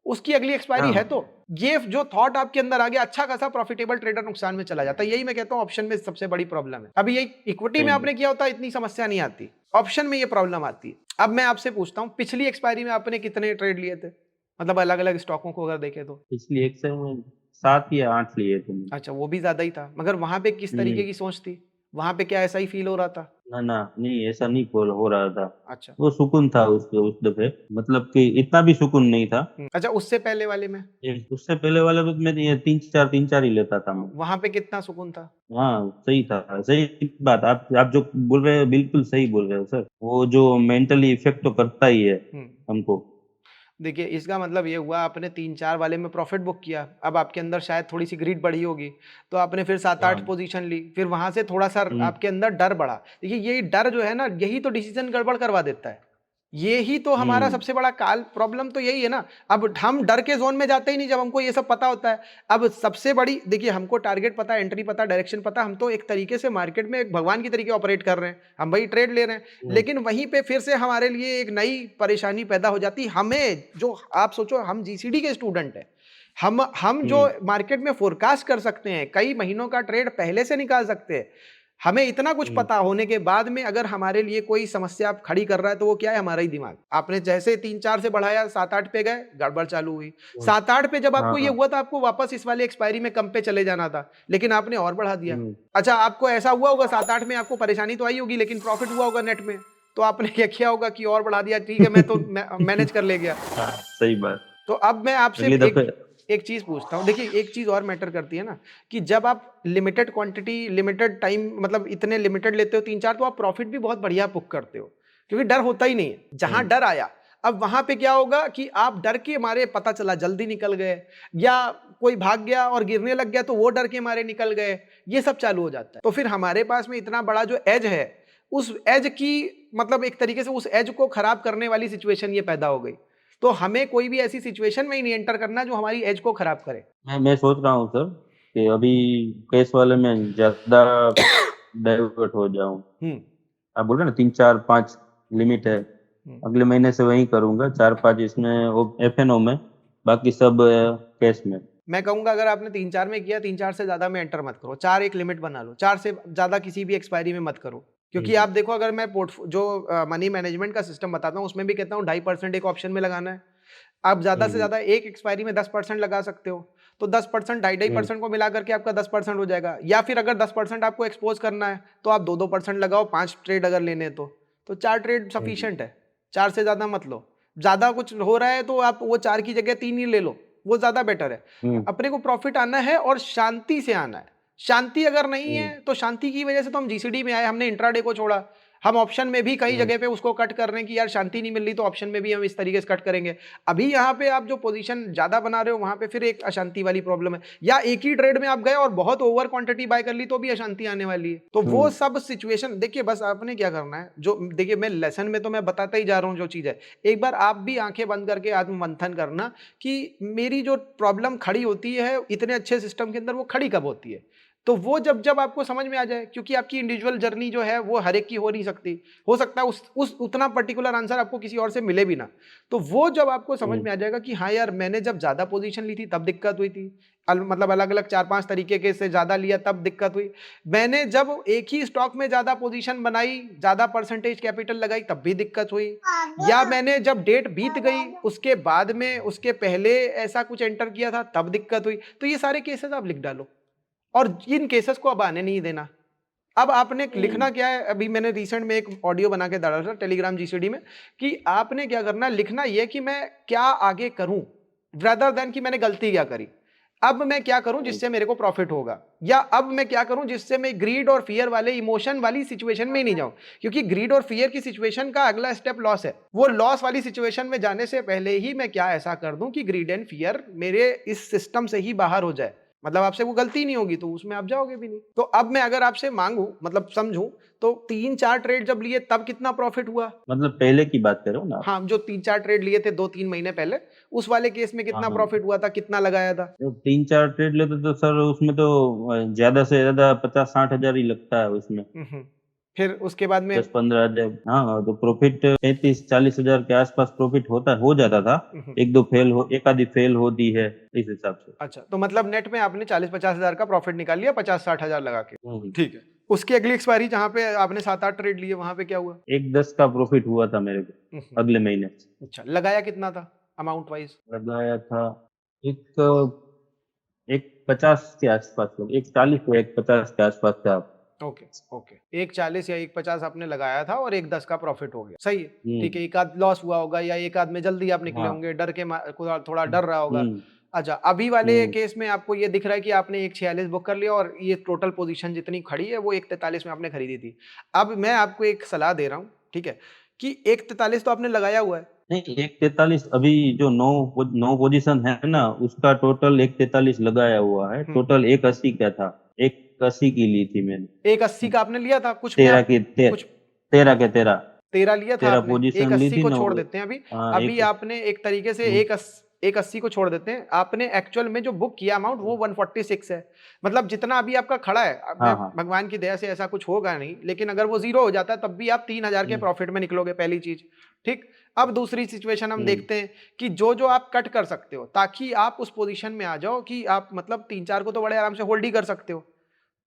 उसकी अगली एक्सपायरी है, हाँ तो ये जो थॉट आपके अंदर आ गया, अच्छा खासा प्रॉफिटेबल ट्रेडर नुकसान में चला जाता है। यही मैं कहता हूं ऑप्शन में सबसे बड़ी प्रॉब्लम है। अभी यही इक्विटी में सही आपने किया होता इतनी समस्या नहीं आती, ऑप्शन में ये प्रॉब्लम आती है। अब मैं आपसे पूछता हूं, पिछली एक्सपायरी में आपने कितने ट्रेड लिए थे, मतलब अलग अलग स्टॉकों को अगर देखें तो? इसलिए एक से में 7 या 8 लिए थे मैंने। अच्छा, वो भी ज्यादा ही था, मगर वहां पे किस तरीके हम्म। की सोच थी? वहां पे क्या ऐसा ही फील हो रहा था? ना ना, नहीं ऐसा नहीं हो रहा था। अच्छा। वो सुकून था उस दफे, मतलब कि इतना भी सुकून नहीं था। अच्छा, उससे पहले वाले में? उससे पहले वाले में मैं ये तीन चार ही लेता था मैं। वहां पे कितना सुकून था? हाँ सही था, सही बात। आप जो बोल रहे हो बिल्कुल सही बोल रहे हो सर। वो जो मेंटली इफेक्ट तो करता ही है हम्म हमको। देखिए, इसका मतलब ये हुआ आपने 3-4 वाले में प्रॉफिट बुक किया, अब आपके अंदर शायद थोड़ी सी ग्रीड बढ़ी होगी, तो आपने फिर 7-8 हाँ। पोजीशन ली, फिर वहां से थोड़ा सा हम्म आपके अंदर डर बढ़ा। देखिए, यही डर जो है ना, यही तो डिसीजन गड़बड़ करवा देता है। ये ही तो हमारा हम्म सबसे बड़ा काल प्रॉब्लम तो यही है ना। अब हम डर के जोन में जाते ही नहीं जब हमको ये सब पता होता है। अब सबसे बड़ी देखिए, हमको टारगेट पता, एंट्री पता, डायरेक्शन पता, हम तो एक तरीके से मार्केट में एक भगवान की तरीके ऑपरेट कर रहे हैं, हम वही ट्रेड ले रहे हैं। हम्म लेकिन वहीं पे फिर से हमारे लिए एक नई परेशानी पैदा हो जाती, हमें जो आप सोचो, हम जीसीडी के स्टूडेंट हैं, हम जो हम्म मार्केट में फोरकास्ट कर सकते हैं, कई महीनों का ट्रेड पहले से निकाल सकते हैं, हमें इतना कुछ हम्म पता होने के बाद में अगर हमारे लिए कोई समस्या खड़ी कर रहा है, तो वो क्या है? हमारा ही दिमाग। आपने जैसे 3-4 से बढ़ाया, 7-8 पे गए, गड़बड़ चालू हुई। हम्म। 7-8 पे जब आपको ये हाँ। हुआ, तो आपको वापस इस वाले एक्सपायरी में कम पे चले जाना था, लेकिन आपने और बढ़ा दिया। हम्म। अच्छा, आपको ऐसा हुआ होगा 7-8 में आपको परेशानी तो आई होगी, लेकिन प्रॉफिट हुआ होगा नेट में, तो आपने क्या किया होगा कि और बढ़ा दिया, ठीक है मैं तो मैनेज कर ले गया। हाँ सही बात। तो अब मैं आपसे अगली एक दफे। एक चीज पूछता हूँ, देखिए एक चीज और मैटर करती है ना, कि जब आप लिमिटेड क्वांटिटी, लिमिटेड टाइम, मतलब इतने लिमिटेड लेते हो 3-4, तो आप प्रॉफिट भी बहुत बढ़िया बुक करते हो, क्योंकि डर होता ही नहीं है। जहां हम्म डर आया, अब वहां पे क्या होगा कि आप डर के मारे, पता चला जल्दी निकल गए, या कोई भाग गया और गिरने लग गया तो वो डर के मारे निकल गए, ये सब चालू हो जाता है। तो फिर हमारे पास में इतना बड़ा जो एज है, उस एज की, मतलब एक तरीके से उस एज को खराब करने वाली सिचुएशन ये पैदा हो गई। तो हमें कोई भी ऐसी सिचुएशन में ही नहीं एंटर करना जो हमारी एज को खराब करे। मैं सोच रहा हूँ सर कि अभी केस वाले में ज्यादा डाइवर्ट हो जाऊं। हम्म आप बोल रहे हैं ना 3 4 5 लिमिट है। हम्म। अगले महीने से वही करूंगा, 4 5 इसमें एफएनओ में, बाकी सब कैश में। मैं कहूंगा अगर आपने 3-4 में किया, 3-4 से ज्यादा में एंटर मत करो, 4 एक लिमिट बना लो, 4 से ज्यादा किसी भी एक्सपायरी में मत करो। क्योंकि हम्म आप देखो, अगर मैं जो मनी मैनेजमेंट का सिस्टम बताता हूँ, उसमें भी कहता हूँ 2.5% एक ऑप्शन में लगाना है। आप ज्यादा से हम्म ज्यादा एक एक्सपायरी में 10% लगा सकते हो, तो 10%, 2.5% को मिला करके आपका 10% हो जाएगा। या फिर अगर 10% आपको एक्सपोज करना है, तो आप 2-2% लगाओ, 5 ट्रेड अगर लेने हैं तो 4 ट्रेड हम्म सफिशियंट है। 4 से ज्यादा मत लो। ज्यादा कुछ हो रहा है तो आप वो 4 की जगह 3 ही ले लो, वो ज्यादा बेटर है। हम्म अपने को प्रॉफिट आना है और शांति से आना है। शांति अगर नहीं है, हम्म तो शांति की वजह से तो हम जीसीडी में आए, हमने इंट्राडे को छोड़ा। हम ऑप्शन में भी कई जगह पे उसको कट कर रहे हैं कि यार शांति नहीं मिल रही, तो ऑप्शन में भी हम इस तरीके से कट करेंगे। अभी यहाँ पे आप जो पोजीशन ज्यादा बना रहे हो वहां पे फिर एक अशांति वाली प्रॉब्लम है, या एक ही ट्रेड में आप गए और बहुत ओवर क्वांटिटी बाय कर ली तो भी अशांति आने वाली है। तो वो सब सिचुएशन देखिए, बस आपने क्या करना है, जो देखिए मैं लेसन में तो मैं बताता ही जा रहा हूँ जो चीज है, एक बार आप भी आंखें बंद करके आत्म मंथन करना कि मेरी जो प्रॉब्लम खड़ी होती है इतने अच्छे सिस्टम के अंदर, वो खड़ी कब होती है। तो वो जब जब आपको समझ में आ जाए, क्योंकि आपकी इंडिविजुअल जर्नी जो है वो हर एक की हो नहीं सकती, हो सकता है उस उतना पर्टिकुलर आंसर आपको किसी और से मिले भी ना। तो वो जब आपको समझ में आ जाएगा कि हाँ यार मैंने जब ज्यादा पोजीशन ली थी तब दिक्कत हुई थी, मतलब अलग अलग 4-5 तरीके के से ज्यादा लिया तब दिक्कत हुई, मैंने जब एक ही स्टॉक में ज्यादा पोजीशन बनाई, ज्यादा परसेंटेज कैपिटल लगाई तब भी दिक्कत हुई, या मैंने जब डेट बीत गई उसके बाद में उसके पहले ऐसा कुछ एंटर किया था तब दिक्कत हुई। तो ये सारे केसेस आप लिख डालो और इन केसेस को अब आने नहीं देना। अब आपने लिखना क्या है, अभी मैंने रिसेंट में एक ऑडियो बना के डाला था टेलीग्राम जीसीडी में, कि आपने क्या करना, लिखना यह कि मैं क्या आगे करूं, rather देन कि मैंने गलती क्या करी। अब मैं क्या करूं जिससे मेरे को प्रॉफिट होगा, या अब मैं क्या करूं जिससे मैं ग्रीड और फियर वाले इमोशन वाली सिचुएशन में ही नहीं जाऊं, क्योंकि ग्रीड और फियर की सिचुएशन का अगला स्टेप लॉस है। वो लॉस वाली सिचुएशन में जाने से पहले ही मैं क्या ऐसा कर दूं कि ग्रीड एंड फियर मेरे इस सिस्टम से ही बाहर हो जाए, मतलब आपसे वो गलती नहीं होगी तो उसमें आप जाओगे भी नहीं। तो अब मैं अगर आपसे मांगू, मतलब समझूं, तो 3-4 ट्रेड जब लिए तब कितना प्रॉफिट हुआ। मतलब पहले की बात कर रहे हो ना आप? हाँ, जो 3-4 ट्रेड लिए थे 2-3 महीने पहले, उस वाले केस में हाँ कितना हाँ, प्रॉफिट हुआ था, कितना लगाया था। तो 3-4 ट्रेड लेते तो सर उसमें तो ज्यादा से ज्यादा 50-60 हजार ही लगता है उसमें। हम्म। फिर उसके बाद में 10-15 हजार, हाँ, तो प्रॉफिट 35-40 हजार के आसपास प्रॉफिट हो जाता था। हम्म, एक आधी फेल होती है इस हिसाब से। अच्छा, तो मतलब नेट में आपने 40-50 हजार का प्रॉफिट निकाल लिया 50-60 हजार लगा के। हम्म। ठीक है, उसकी अगली एक्सपायरी जहां पे आपने 7-8 ट्रेड लिए वहां पे क्या हुआ। 1-10 का प्रॉफिट हुआ था मेरे को हम्म, अगले महीने। अच्छा, लगाया कितना था अमाउंट वाइज। लगाया था एक एक 50 के आसपास, 1 40 या 1 50 के आसपास था। ओके, ओके, 1 40 या 1 50 आपने लगाया था और 1 10 का प्रॉफिट हो गया, सही है। ठीक हम्म। है, एक आध लॉस हुआ होगा या एक आध में जल्दी आप निकले हाँ। होंगे, डर के थोड़ा डर रहा होगा। हम्म। अच्छा, अभी वाले हम्म। केस में आपको ये दिख रहा है कि आपने 1 46 बुक कर लिया और ये टोटल पोजीशन जितनी खड़ी है वो 1 43 में आपने खरीदी थी। अब मैं आपको एक सलाह दे रहा हूँ, ठीक है, कि 1 43 तो आपने लगाया हुआ है। नहीं, 143 अभी जो नौ पोजीशन है ना, उसका टोटल 143 लगाया हुआ है। हम्म, टोटल 180 का था। 180 की ली थी मैंने। 1 80 का आपने लिया था, कुछ में तेरह आप की ते, कुछ 13 के 13। 13 लिया था 13 आपने, एक पोजीशन ली 80 थी को ना छोड़ वो। देते हैं अभी। हाँ, अभी एक। आपने एक तरीके से हम्म। एक 80 को छोड़ देते हैं, आपने एक्चुअल में जो बुक किया अमाउंट वो 146 है। मतलब जितना अभी आपका खड़ा है, अब मैं हाँ हाँ। भगवान की दया से ऐसा कुछ होगा नहीं, लेकिन अगर वो जीरो हो जाता है तब भी आप 3000 के हम्म। प्रॉफिट में निकलोगे, पहली चीज। ठीक। अब दूसरी सिचुएशन हम हम्म। देखते हैं कि जो जो आप कट कर सकते हो, ताकि आप उस पोजीशन में आ जाओ कि आप मतलब 3-4 को तो बड़े आराम से होल्ड ही कर सकते हो।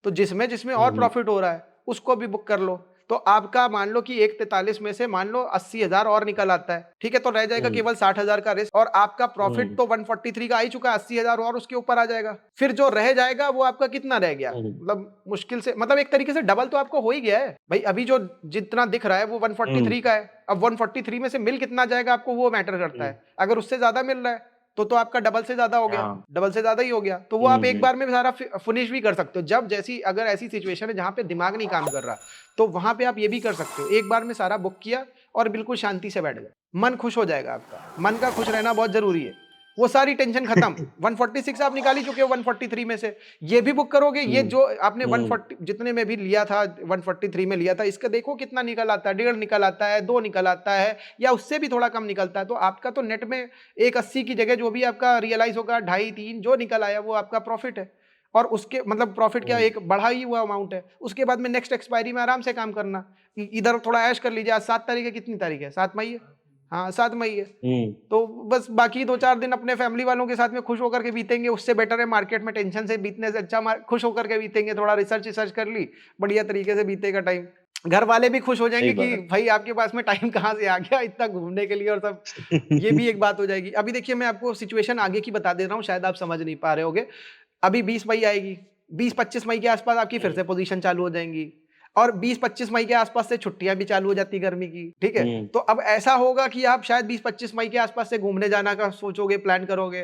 तो जिसमें जिसमें और हम्म। प्रॉफिट हो रहा है उसको भी बुक कर लो। तो आपका मान लो कि 1 43 में से मान लो 80 हजार और निकल आता है, ठीक है, तो रह जाएगा हम्म। केवल 60 हजार का रिस्क, और आपका प्रॉफिट हम्म। तो 143 का आ ही चुका है, 80 हजार और उसके ऊपर आ जाएगा। फिर जो रह जाएगा वो आपका कितना रह गया, हम्म। मतलब मुश्किल से, मतलब एक तरीके से डबल तो आपको हो ही गया है भाई। अभी जो जितना दिख रहा है वो 143 का है, अब 143 में से मिल कितना जाएगा आपको वो मैटर करता हम्म। है। अगर उससे ज्यादा मिल रहा है तो आपका डबल से ज्यादा हो गया, हाँ। डबल से ज्यादा ही हो गया, तो वो आप एक बार में सारा फिनिश भी कर सकते हो। जब जैसी अगर ऐसी सिचुएशन है जहां पे दिमाग नहीं काम कर रहा, तो वहां पे आप ये भी कर सकते हो, एक बार में सारा बुक किया और बिल्कुल शांति से बैठ गए, मन खुश हो जाएगा आपका। मन का खुश रहना बहुत जरूरी है, वो सारी टेंशन खत्म। 146 आप निकाल ही चुके हो 143 में से, ये भी बुक करोगे, ये जो आपने 140 जितने में भी लिया था 143 में लिया था, इसका देखो कितना निकल आता है, 1.5 निकल आता है, 2 निकल आता है, या उससे भी थोड़ा कम निकलता है। तो आपका तो नेट में 180 की जगह जो भी आपका रियलाइज होगा 2.5-3 जो निकल आया वो आपका प्रॉफिट है। और उसके मतलब प्रॉफिट क्या, एक बढ़ा ही हुआ अमाउंट है। उसके बाद में नेक्स्ट एक्सपायरी में आराम से काम करना, इधर थोड़ा ऐश कर लीजिए। आज 7 तारीख है, कितनी तारीख है, 7 मई है। हाँ, 7 मई है। तो बस बाकी 2-4 दिन अपने फैमिली वालों के साथ में खुश होकर के बीतेंगे, उससे बेटर है मार्केट में टेंशन से बीतने से अच्छा खुश होकर के बीतेंगे। थोड़ा रिसर्च कर ली, बढ़िया तरीके से बीतेगा टाइम। घर वाले भी खुश हो जाएंगे सही कि बात भाई आपके पास में टाइम कहाँ से आ गया इतना घूमने के लिए और सब। ये भी एक बात हो जाएगी। अभी देखिए मैं आपको सिचुएशन आगे की बता दे रहा हूँ, शायद आप समझ नहीं पा रहे होगे। अभी 20 मई आएगी, 20-25 मई के आसपास आपकी फिर से पोजीशन चालू हो जाएंगी, और 20-25 मई के आसपास से छुट्टियां भी चालू हो जाती गर्मी की, ठीक है। तो अब ऐसा होगा कि आप शायद 20-25 मई के आसपास से घूमने जाना का सोचोगे, प्लान करोगे,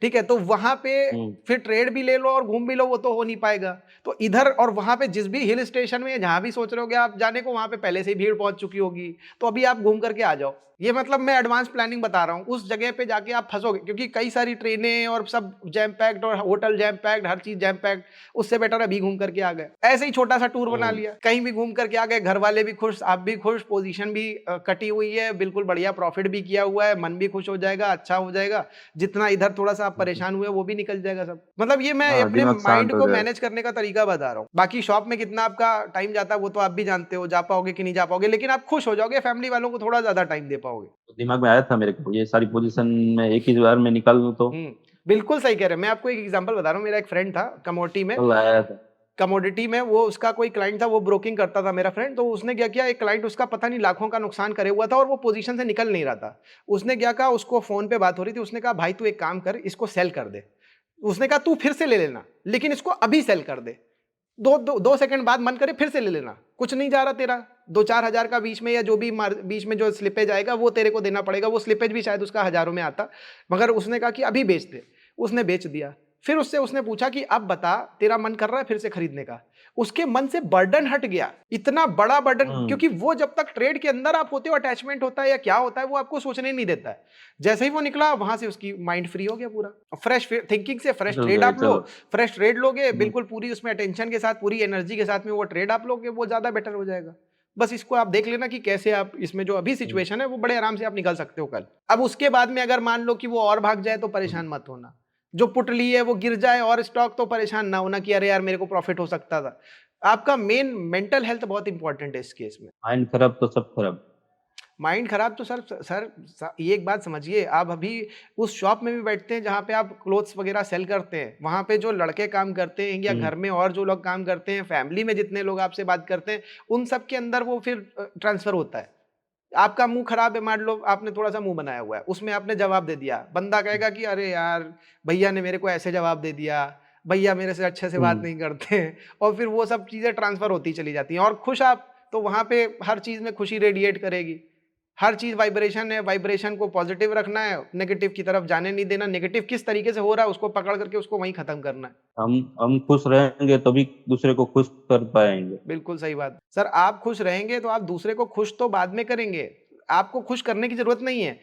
ठीक है, तो वहां पे फिर ट्रेड भी ले लो और घूम भी लो, वो तो हो नहीं पाएगा। तो इधर और वहां पे जिस भी हिल स्टेशन में जहां भी सोच रहे होगे आप जाने को, वहां पे पहले से ही भीड़ पहुंच चुकी होगी। तो अभी आप घूम करके आ जाओ। ये मतलब मैं एडवांस प्लानिंग बता रहा हूँ, उस जगह पे जाके आप फंसोगे, क्योंकि कई सारी ट्रेनें और सब जैम पैक्ड और होटल जैम पैक्ड, हर चीज जैम पैक्ड। उससे बेटर अभी घूम करके आ गए, ऐसे ही छोटा सा टूर बना लिया, कहीं भी घूम करके आ गए, घर वाले भी खुश, आप भी खुश, पोजीशन भी कटी हुई है, बिल्कुल बढ़िया प्रॉफिट भी किया हुआ है, मन भी खुश हो जाएगा, अच्छा हो जाएगा। जितना इधर थोड़ा सा आप परेशान हुए वो भी निकल जाएगा सब। मतलब ये मैं हाँ, अपने दिमाग माइंड शांत हो को जाए। मैनेज करने का तरीका बता रहा हूँ। बाकी शॉप में कितना आपका टाइम जाता है वो तो आप भी जानते हो, जा पाओगे कि नहीं जा पाओगे, लेकिन आप खुश हो जाओगे, फैमिली वालों को थोड़ा ज्यादा टाइम दे पाओगे। तो दिमाग में आया था मेरे को, ये सारी पोजीशन में एक ही बार में निकाल लूं तो। बिल्कुल सही कह रहे हैं। मैं आपको एक एग्जांपल बता रहा हूँ, मेरा एक फ्रेंड था कमोडिटी में। कल आया था। कमोडिटी में वो उसका कोई क्लाइंट था, वो ब्रोकिंग करता था मेरा फ्रेंड। तो उसने क्या किया, एक क्लाइंट उसका पता नहीं लाखों का नुकसान करे हुआ था और वो पोजीशन से निकल नहीं रहा था। उसने क्या कहा, उसको फोन पे बात हो रही थी, उसने कहा भाई तू एक काम कर, इसको सेल कर दे। उसने कहा तू फिर से ले लेना, लेकिन इसको अभी सेल कर दे। 2 सेकंड बाद मन करे फिर से ले लेना, कुछ नहीं जा रहा तेरा। 2-4 हजार का बीच में या जो भी बीच में जो स्लिपेज आएगा वो तेरे को देना पड़ेगा। वो स्लिपेज भी शायद उसका हजारों में आता, मगर उसने कहा कि अभी बेच दे। उसने बेच दिया। फिर उससे उसने पूछा कि अब बता, तेरा मन कर रहा है फिर से खरीदने का? उसके मन से बर्डन हट गया, इतना बड़ा बर्डन, क्योंकि वो जब तक ट्रेड के अंदर आप होते हो, अटैचमेंट होता है या क्या होता है वो आपको सोचने नहीं देता है। जैसे ही वो निकला वहां से उसकी माइंड फ्री हो गया पूरा, फ्रेश थिंकिंग से फ्रेश चल ट्रेड गए, आप लो। चलो। फ्रेश ट्रेड लोगे हम्म, बिल्कुल पूरी उसमें अटेंशन के साथ, पूरी एनर्जी के साथ में वो ट्रेड आप लोगे, वो ज्यादा बेटर हो जाएगा। बस इसको आप देख लेना कि कैसे आप इसमें जो अभी हम्म, सिचुएशन है वो बड़े आराम से आप निकल सकते हो कल। अब उसके बाद में अगर मान लो कि वो और भाग जाए तो हम्म। परेशान मत होना। जो पुट ली है वो गिर जाए और स्टॉक, तो परेशान ना होना कि अरे यार मेरे को प्रॉफिट हो सकता था। आपका मेन मेंटल हेल्थ बहुत इंपॉर्टेंट है इस केस में। माइंड खराब तो सब खराब। माइंड खराब तो सर ये एक बात समझिए, आप अभी उस शॉप में भी बैठते हैं जहाँ पे आप क्लोथ्स वगैरह सेल करते हैं, वहाँ पे जो लड़के काम करते हैं या हम्म, घर में और जो लोग काम करते हैं, फैमिली में जितने लोग आपसे बात करते हैं, उन सब के अंदर वो फिर ट्रांसफर होता है। आपका मुंह खराब है, मान लो आपने थोड़ा सा मुंह बनाया हुआ है, उसमें आपने जवाब दे दिया, बंदा कहेगा कि अरे यार भैया ने मेरे को ऐसे जवाब दे दिया, भैया मेरे से अच्छे से बात हम्म। नहीं करते हैं, और फिर वो सब चीजें ट्रांसफर होती चली जाती हैं। और खुश आप, तो वहां पे हर चीज में खुशी रेडिएट करेगी। हर चीज वाइब्रेशन है, वाइब्रेशन को पॉजिटिव रखना है, नेगेटिव की तरफ जाने नहीं देना। नेगेटिव किस तरीके से हो रहा है उसको पकड़ करके उसको वहीं खत्म करना है। हम खुश रहेंगे तभी दूसरे को खुश कर पाएंगे। बिल्कुल सही बात सर, आप खुश रहेंगे तो आप दूसरे को खुश तो बाद में करेंगे, आपको खुश करने की जरूरत नहीं है।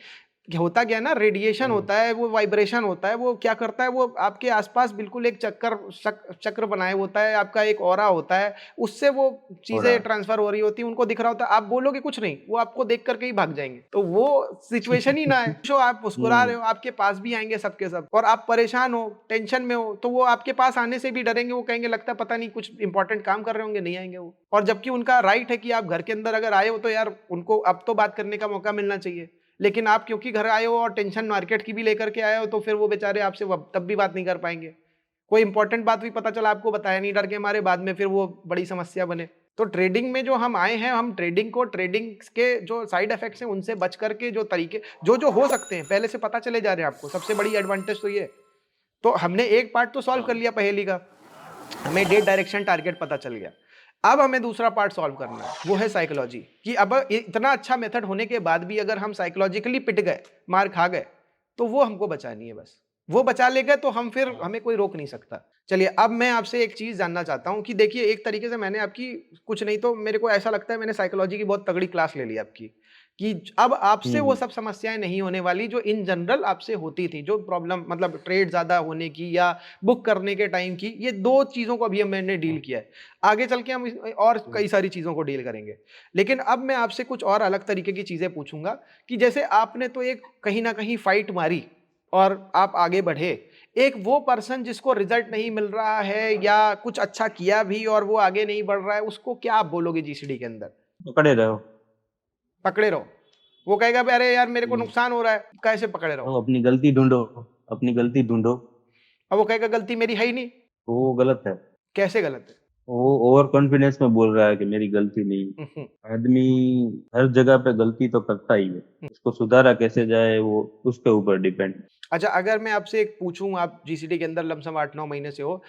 होता क्या है ना, रेडिएशन हम्म, होता है, वो वाइब्रेशन होता है, वो क्या करता है, वो आपके आसपास बिल्कुल एक चक्र बनाए होता है, आपका एक ऑरा होता है, उससे वो हो रहा चीजें ट्रांसफर हो रही होती है, उनको दिख रहा होता है। आप बोलोगे कुछ नहीं, वो आपको देख करके ही भाग जाएंगे। तो वो सिचुएशन ही ना है। जो आप मुस्कुरा रहे हम्म। हो, आपके पास भी आएंगे सबके सब, और आप परेशान हो, टेंशन में हो, तो वो आपके पास आने से भी डरेंगे। वो कहेंगे लगता है पता नहीं कुछ इंपॉर्टेंट काम कर रहे होंगे, नहीं आएंगे वो। और जबकि उनका राइट है कि आप घर के अंदर अगर आए हो तो यार उनको अब तो बात करने का मौका मिलना चाहिए। लेकिन आप क्योंकि घर आए हो और टेंशन मार्केट की भी लेकर के आए हो, तो फिर वो बेचारे आपसे तब भी बात नहीं कर पाएंगे। कोई इंपॉर्टेंट बात भी पता चला आपको बताया नहीं, डर के मारे, बाद में फिर वो बड़ी समस्या बने। तो ट्रेडिंग में जो हम आए हैं, हम ट्रेडिंग को, ट्रेडिंग के जो साइड इफेक्ट्स हैं उनसे बच करके, जो तरीके जो जो हो सकते हैं पहले से पता चले जा रहे हैं आपको, सबसे बड़ी एडवांटेज तो ये। तो हमने एक पार्ट तो सॉल्व कर हाँ। लिया पहेली का, हमें डेट डायरेक्शन टारगेट पता चल गया। अब हमें दूसरा पार्ट सॉल्व करना है, वो है साइकोलॉजी, कि अब इतना अच्छा मेथड होने के बाद भी अगर हम साइकोलॉजिकली पिट गए, मार खा गए, तो वो हमको बचानी है बस। वो बचा ले गए तो हम फिर, हमें कोई रोक नहीं सकता। चलिए अब मैं आपसे एक चीज जानना चाहता हूं कि देखिए, एक तरीके से मैंने आपकी, कुछ नहीं तो मेरे को ऐसा लगता है मैंने साइकोलॉजी की बहुत तगड़ी क्लास ले ली आपकी, कि अब आपसे वो हम्म। सब समस्याएं नहीं होने वाली जो इन जनरल आपसे होती थी, जो प्रॉब्लम, मतलब ट्रेड ज्यादा होने की या बुक करने के टाइम की। ये दो चीजों को अभी मैंने डील किया है, आगे चल के हम और कई सारी चीजों को डील करेंगे। लेकिन अब मैं आपसे कुछ और अलग तरीके की चीजें पूछूंगा, कि जैसे आपने तो एक कहीं ना कहीं फाइट मारी और आप आगे बढ़े, एक वो पर्सन जिसको रिजल्ट नहीं मिल रहा है या कुछ अच्छा किया भी और वो आगे नहीं बढ़ रहा है, उसको क्या आप बोलोगे जीसीडी के अंदर? पकड़े रहो। पकड़े रहो। वो कहेगा भी अरे यार मेरे को हम्म। नुकसान हो रहा है, कैसे पकड़े रहो? तो अपनी गलती ढूंढो। अपनी गलती ढूंढो। अब वो कहेगा गलती मेरी है ही नहीं। तो वो गलत है। कैसे गलत है? वो ओवर कॉन्फिडेंस में बोल रहा है कि मेरी गलती नहीं। आदमी हर जगह पे गलती तो करता ही है। उसको सुधारा कैसे जाए वो उसके ऊपर डिपेंड। अच्छा, अगर मैं आपसे एक पूछूं, आप जीसीडी के अंदर लमसम 8-9 महीने से हो,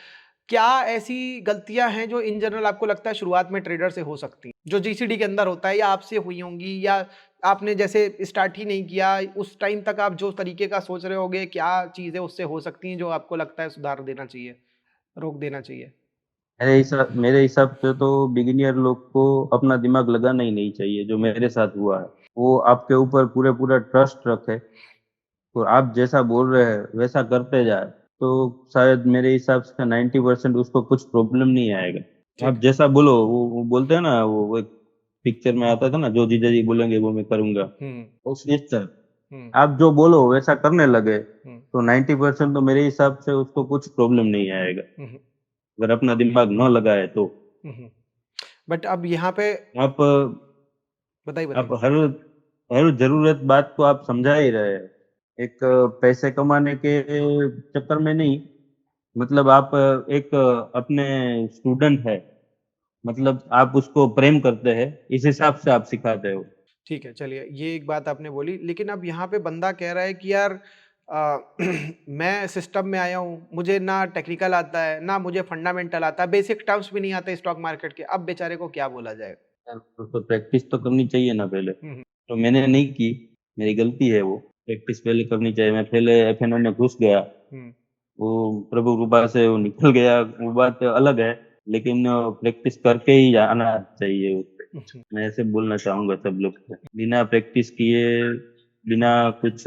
क्या ऐसी गलतियां हैं जो इन जनरल आपको लगता है शुरुआत में ट्रेडर से हो सकती हैं? जो जीसीडी के अंदर होता है, या आपसे हुई होंगी, या आपने जैसे स्टार्ट ही नहीं किया, उस टाइम तक आप जो तरीके का सोच रहे होगे, क्या चीज़ें उससे हो सकती हैं जो आपको लगता है सुधार देना चाहिए, रोक देना चाहिए? मेरे हिसाब से तो बिगिनियर लोग को अपना दिमाग लगाना ही नहीं चाहिए, जो मेरे साथ हुआ है। वो आपके ऊपर पूरे पूरा ट्रस्ट रखे और आप जैसा बोल रहे हैं वैसा करते जाए, तो शायद मेरे हिसाब से 90% उसको कुछ प्रॉब्लम नहीं आएगा। ठीक आप है। जैसा बोलो, वो बोलते हैं ना, वो एक पिक्चर में आता था ना, जो जीजा जी बोलेंगे वो मैं करूंगा। हुँ, उस तरह हुँ, आप जो बोलो वैसा करने लगे हुँ, तो 90% तो मेरे हिसाब से उसको कुछ प्रॉब्लम नहीं आएगा, हुँ, हुँ, अगर अपना दिमाग न लगाए तो। हुँ, हुँ। बट अब यहाँ पे आप बताइए, आप बताइए। हर हर जरूरत बात को आप समझा ही रहे हैं। एक पैसे कमाने के चक्कर में नहीं, मतलब आप एक अपने स्टूडेंट है, मतलब आप उसको प्रेम करते हैं, इस हिसाब से आप सिखाते हो। ठीक है, चलिए ये एक बात आपने बोली, लेकिन अब यहाँ पे बंदा कह रहा है कि यार मैं सिस्टम में आया हूँ, मुझे ना टेक्निकल आता है, ना मुझे फंडामेंटल आता है, बेसिक टर्म्स भी नहीं आते स्टॉक मार्केट के, अब बेचारे को क्या बोला जाएगा? तो प्रैक्टिस तो करनी चाहिए ना पहले। हुँ, हुँ, तो मैंने नहीं की, मेरी गलती है वो। प्रैक्टिस पहले करनी चाहिए, मैं पहले एफएनओ में घुस गया, हुँ, वो प्रभु कृपा से वो निकल गया, वो बात अलग है, लेकिन प्रैक्टिस करके ही आना चाहिए उस पे। हुँ, हुँ, मैं ऐसे बोलना चाहूंगा सब लोग को, बिना प्रैक्टिस किए, बिना कुछ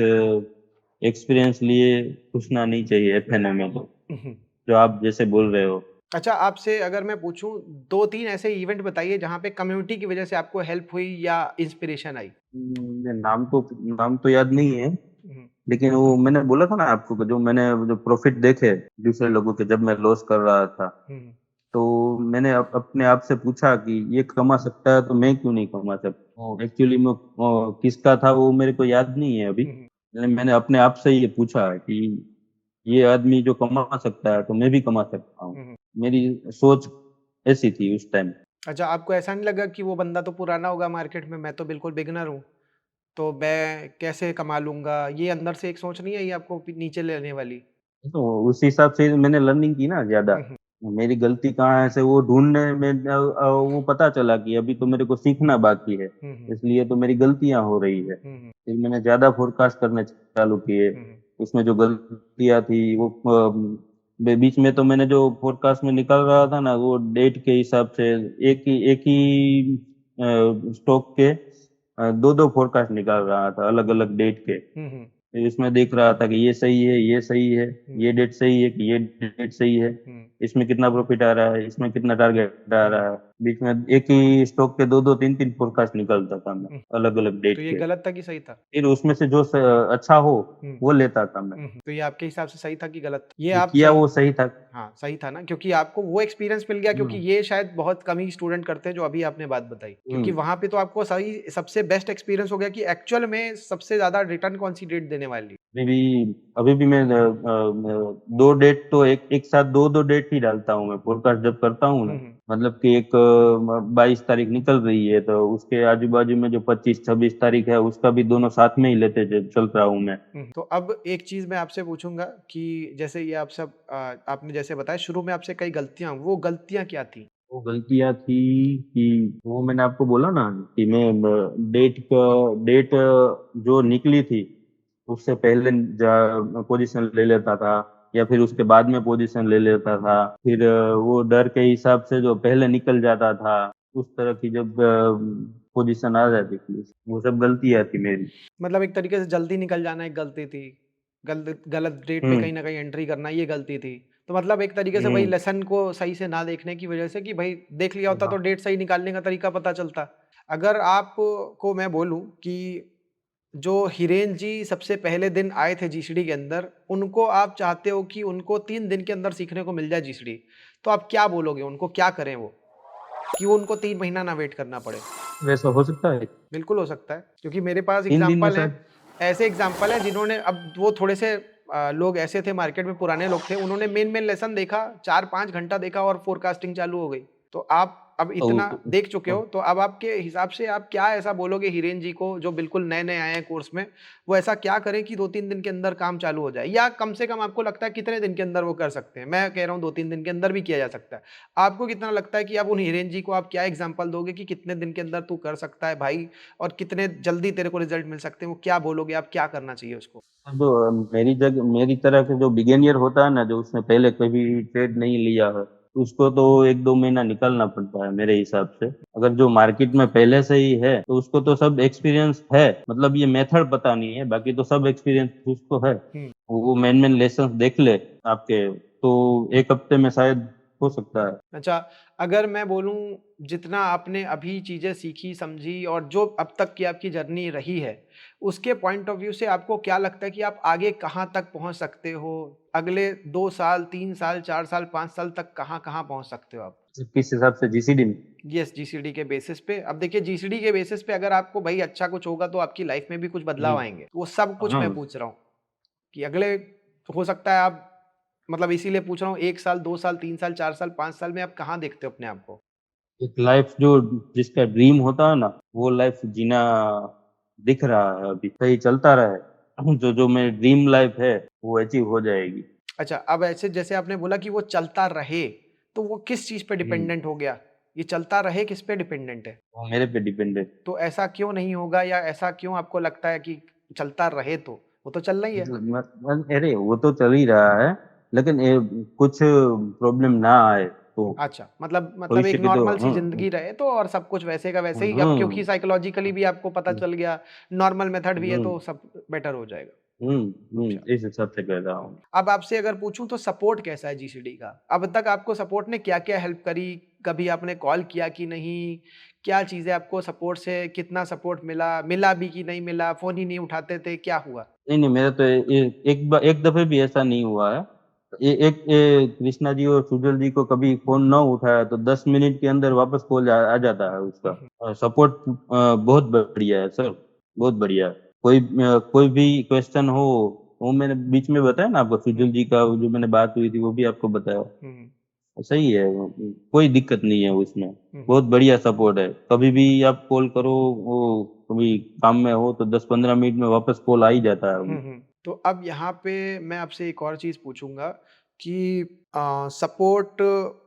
एक्सपीरियंस लिए घुसना नहीं चाहिए एफएनओ में, तो हुँ, हुँ। जो आप जैसे बोल रहे हो। अच्छा, आपसे अगर मैं पूछूँ 2-3 ऐसे इवेंट बताइए जहाँ पे कम्युनिटी की वजह से आपको हेल्प हुई या इंस्पिरेशन आई? नाम तो याद नहीं है, हुँ, लेकिन वो मैंने बोला था ना आपको कि जो मैंने जो प्रॉफिट देखे दूसरे लोगों के, जब मैं लॉस कर रहा था, हुँ, तो मैंने अपने आप से पूछा कि ये कमा सकता है तो मैं क्यों नहीं कमा सकता। एक्चुअली मैं किसका था वो मेरे को याद नहीं है अभी, हुँ, हुँ, लेकिन मैंने अपने आप से ये पूछा कि ये आदमी जो कमा सकता है तो मैं भी कमा सकता हूँ। हुँ, हुँ। मेरी सोच ऐसी थी उस टाइम। अच्छा, आपको ऐसा नहीं लगा कि वो बंदा तो पुराना होगा मार्केट में, मैं तो बिल्कुल बिगिनर हूँ, तो मैं कैसे कमा लूँगा? ये अंदर से एक सोच नहीं आई आपको नीचे लेने वाली? तो उस हिसाब से मैंने लर्निंग की ना ज्यादा। हुँ, हुँ, मेरी गलती कहाँ है से वो ढूंढने में वो पता चला कि अभी तो मेरे को सीखना बाकी है, हुँ, हुँ, इसलिए तो मेरी गलतियां हो रही है। हुँ, हुँ, फिर मैंने ज्यादा फोरकास्ट करने चालू किए, हुँ, हुँ, उसमें जो गलतियां थी वो बीच में तो मैंने जो फोरकास्ट में निकल रहा था ना, वो डेट के हिसाब से एक ही स्टॉक के दो दो फोरकास्ट निकाल रहा था, अलग अलग डेट के। हुँ, हुँ, फिर इसमें देख रहा था कि ये सही है, ये सही है, हुँ, ये डेट सही है कि ये डेट सही है, हुँ, इसमें कितना प्रॉफिट आ रहा है, इसमें कितना टारगेट आ हुँ, रहा है। बीच में एक ही स्टॉक के दो दो तीन तीन फोरकास्ट निकलता था मैं, हुँ। अलग अलग तो डेट ये के। गलत था कि सही था? फिर उसमें से जो अच्छा हो हुँ, वो लेता था मैं। हुँ, हुँ। तो ये आपके हिसाब से सही था कि गलत था? ये आप किया सही वो सही था। हाँ, सही था ना, क्योंकि आपको वो एक्सपीरियंस मिल गया, क्योंकि हम्म ये शायद बहुत कम ही स्टूडेंट करते हैं जो अभी आपने बात बताई। क्योंकि हम्म वहाँ पे तो आपको सही सबसे बेस्ट एक्सपीरियंस हो गया कि एक्चुअल में सबसे ज़्यादा रिटर्न कौन-सी डेट देने वाली। अभी भी अभी भी मैं दो डेट तो एक एक साथ दो दो डेट ही डालता हूँ मैं, फोरकास्ट जब करता हूँ हुँ, ना। हुँ, मतलब कि एक 22 तारीख निकल रही है तो उसके आजू बाजू में जो 25-26 तारीख है उसका भी दोनों साथ में ही लेते चल रहा हूँ मैं। हुँ। तो अब एक चीज़ मैं आपसे पूछूँगा कि जैसे ये आप सब आपने जैसे बताया शुरू में आपसे कई गलतियाँ, वो गलतियाँ क्या थी? वो गलतियाँ थी कि वो मैंने आपको बोला ना कि मैं डेट जो निकली थी उससे पहले पोजीशन ले लेता था, या फिर उसके बाद में पोजीशन ले लेता था। फिर वो डर के हिसाब से जो पहले निकल जाता था, उस तरह की जब पोजीशन आ जाती थी, वो सब गलतियाँ थी मेरी। मतलब एक तरीके से जल्दी निकल जाना एक गलती थी। गलत गलत डेट पे हम्म कहीं न कहीं एंट्री करना ये गलती थी। तो मतलब एक तरीके से वही हम्म लेसन को सही से ना देखने की वज़ह से कि भई देख लिया होता तो हाँ। डेट सही निकालने का तरीका पता चलता। अगर आपको मैं बोलूँ कि जो हिरेन जी सबसे पहले दिन आए थे जीसीडी के अंदर, उनको आप चाहते हो कि उनको 3 दिन के अंदर सीखने को मिल जाए जीसीडी, तो आप क्या बोलोगे? उनको क्या करें वो? कि वो उनको 3 महीना ना वेट करना पड़े? वैसा हो सकता है। बिल्कुल हो सकता है, क्योंकि मेरे पास 3 दिन में एग्ज़ाम्पल हैं, सर। ऐसे एग्ज़ाम्पल हैं जिन्होंने अब वो थोड़े से लोग ऐसे थे मार्केट में पुराने लोग थे, उन्होंने मेन लेसन देखा, 4-5 घंटा देखा और फ़ोरकास्टिंग चालू हो गई। तो आप अब इतना देख चुके हो, तो अब आपके हिसाब से आप क्या ऐसा बोलोगे हिरेन जी को, जो बिल्कुल नए-नए आए हैं कोर्स में, वो ऐसा क्या करें कि 2-3 दिन के अंदर काम चालू हो जाए? या कम से कम आपको लगता है कितने दिन के अंदर वो कर सकते हैं? मैं कह रहा हूँ 2-3 दिन के अंदर भी किया जा सकता है। आपको कितना लगता है कि अब उन हिरेन जी को आप क्या एग्ज़ाम्पल दोगे कि कितने दिन के अंदर तू कर सकता है भाई, और कितने जल्दी तेरे को रिज़ल्ट मिल सकते हैं? वो क्या बोलोगे आप, क्या करना चाहिए उसको? जो मेरी तरह के जो बिगिनियर होता है ना, जो उसने पहले कभी ट्रेड नहीं लिया है, उसको तो 1-2 महीना निकालना पड़ता है मेरे हिसाब से। अगर जो मार्केट में पहले से ही है तो उसको तो सब एक्सपीरियंस है, मतलब ये मेथड पता नहीं है, बाकी तो सब एक्सपीरियंस उसको है। हुँ। वो मेन मेन लेसन देख ले आपके, तो 1 हफ्ते में शायद हो सकता है। अच्छा, अगर मैं बोलूँ जितना आपने अभी चीज़ें सीखी, समझी और जो अब तक की आपकी जर्नी रही है, उसके पॉइंट ऑफ व्यू से आपको क्या लगता है कि आप आगे कहाँ तक पहुँच सकते हो? अगले 2 साल, 3 साल, 4 साल, 5 साल तक कहाँ-कहाँ पहुँच सकते हो आप? किस हिसाब से जीसीडी में? येस, जीसीडी के बेसिस पे। अब देखिए जीसीडी के बेसिस पे अगर आपको भई अच्छा कुछ होगा तो आपकी लाइफ़ में भी कुछ बदलाव हम्म, आएँगे। वो सब कुछ हाँ, मैं पूछ रहा हूँ कि अगले हो सकता है आप मतलब इसीलिए पूछ रहा हूँ 1 साल, 2 साल, 3 साल, 4 साल, 5 साल में आप कहाँ देखते हो अपने आप को? एक लाइफ जो जिसका ड्रीम होता है ना, वो लाइफ जीना दिख रहा है, अभी सही चलता रहे, जो जो मेरी ड्रीम लाइफ है वो अचीव हो जाएगी। अच्छा, अब ऐसे जैसे आपने बोला कि वो चलता रहे, तो वो किस चीज़ पे हम्म, डिपेंडेंट हो गया? ये चलता रहे किस पे डिपेंडेंट है? वो मेरे पे डिपेंड है। तो ऐसा क्यों नहीं होगा या ऐसा क्यों आपको लगता है कि चलता रहे तो? वो तो चलना ही है। अरे वो तो चल ही रहा है, लेकिन कुछ प्रॉब्लम ना आए तो अच्छा, मतलब एक भविष्य की तो नॉर्मल सी ज़िंदगी रहे तो और सब कुछ वैसे का वैसे ही, अब क्योंकि साइकोलॉजिकली भी आपको पता चल गया, नॉर्मल मेथड भी है हम्म, तो सब बेटर हो जाएगा। अच्छा। इस हिसाब से कह रहा हूँ। अब आपसे अगर पूछूँ तो सपोर्ट कैसा है जीसीडी का? अब तक आपको सपोर्ट ने क्या-क्या हेल्प करी? कभी आपने कॉल किया कि नहीं? क्या चीज़ें आपको सपोर्ट से कितना सपोर्ट मिला? मिला भी कि नहीं मिला? फ़ोन ही नहीं उठाते थे, क्या हुआ? नहीं, नहीं, मेरा तो एक दफे भी ऐसा नहीं हुआ है। कृष्णा जी और सुजल जी को कभी फोन न उठाया तो 10 मिनट के अंदर वापस कॉल आ जाता है हुँ, उसका। हुँ। सपोर्ट बहुत बढ़िया है सर, बहुत बढ़िया है। कोई भी क्वेश्चन हो, वो मैंने बीच में बताया ना आपको, हुँ, सुजल जी का जो मैंने बात हुई थी वो भी आपको बताया। हुँ, हुँ, सही है, कोई दिक्कत नहीं है उसमें। हुँ, हुँ, बहुत बढ़िया सपोर्ट है, कभी भी आप कॉल करो, वो कभी काम में हो तो 10-15 मिनट में वापस कॉल आ ही जाता है। हुँ, हुँ। तो अब यहाँ पे मैं आपसे एक और चीज़ पूछूँगा कि सपोर्ट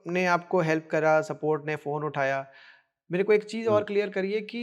ने आपको हेल्प करा, सपोर्ट ने फ़ोन उठाया। मेरे को एक चीज़ और क्लियर करिए कि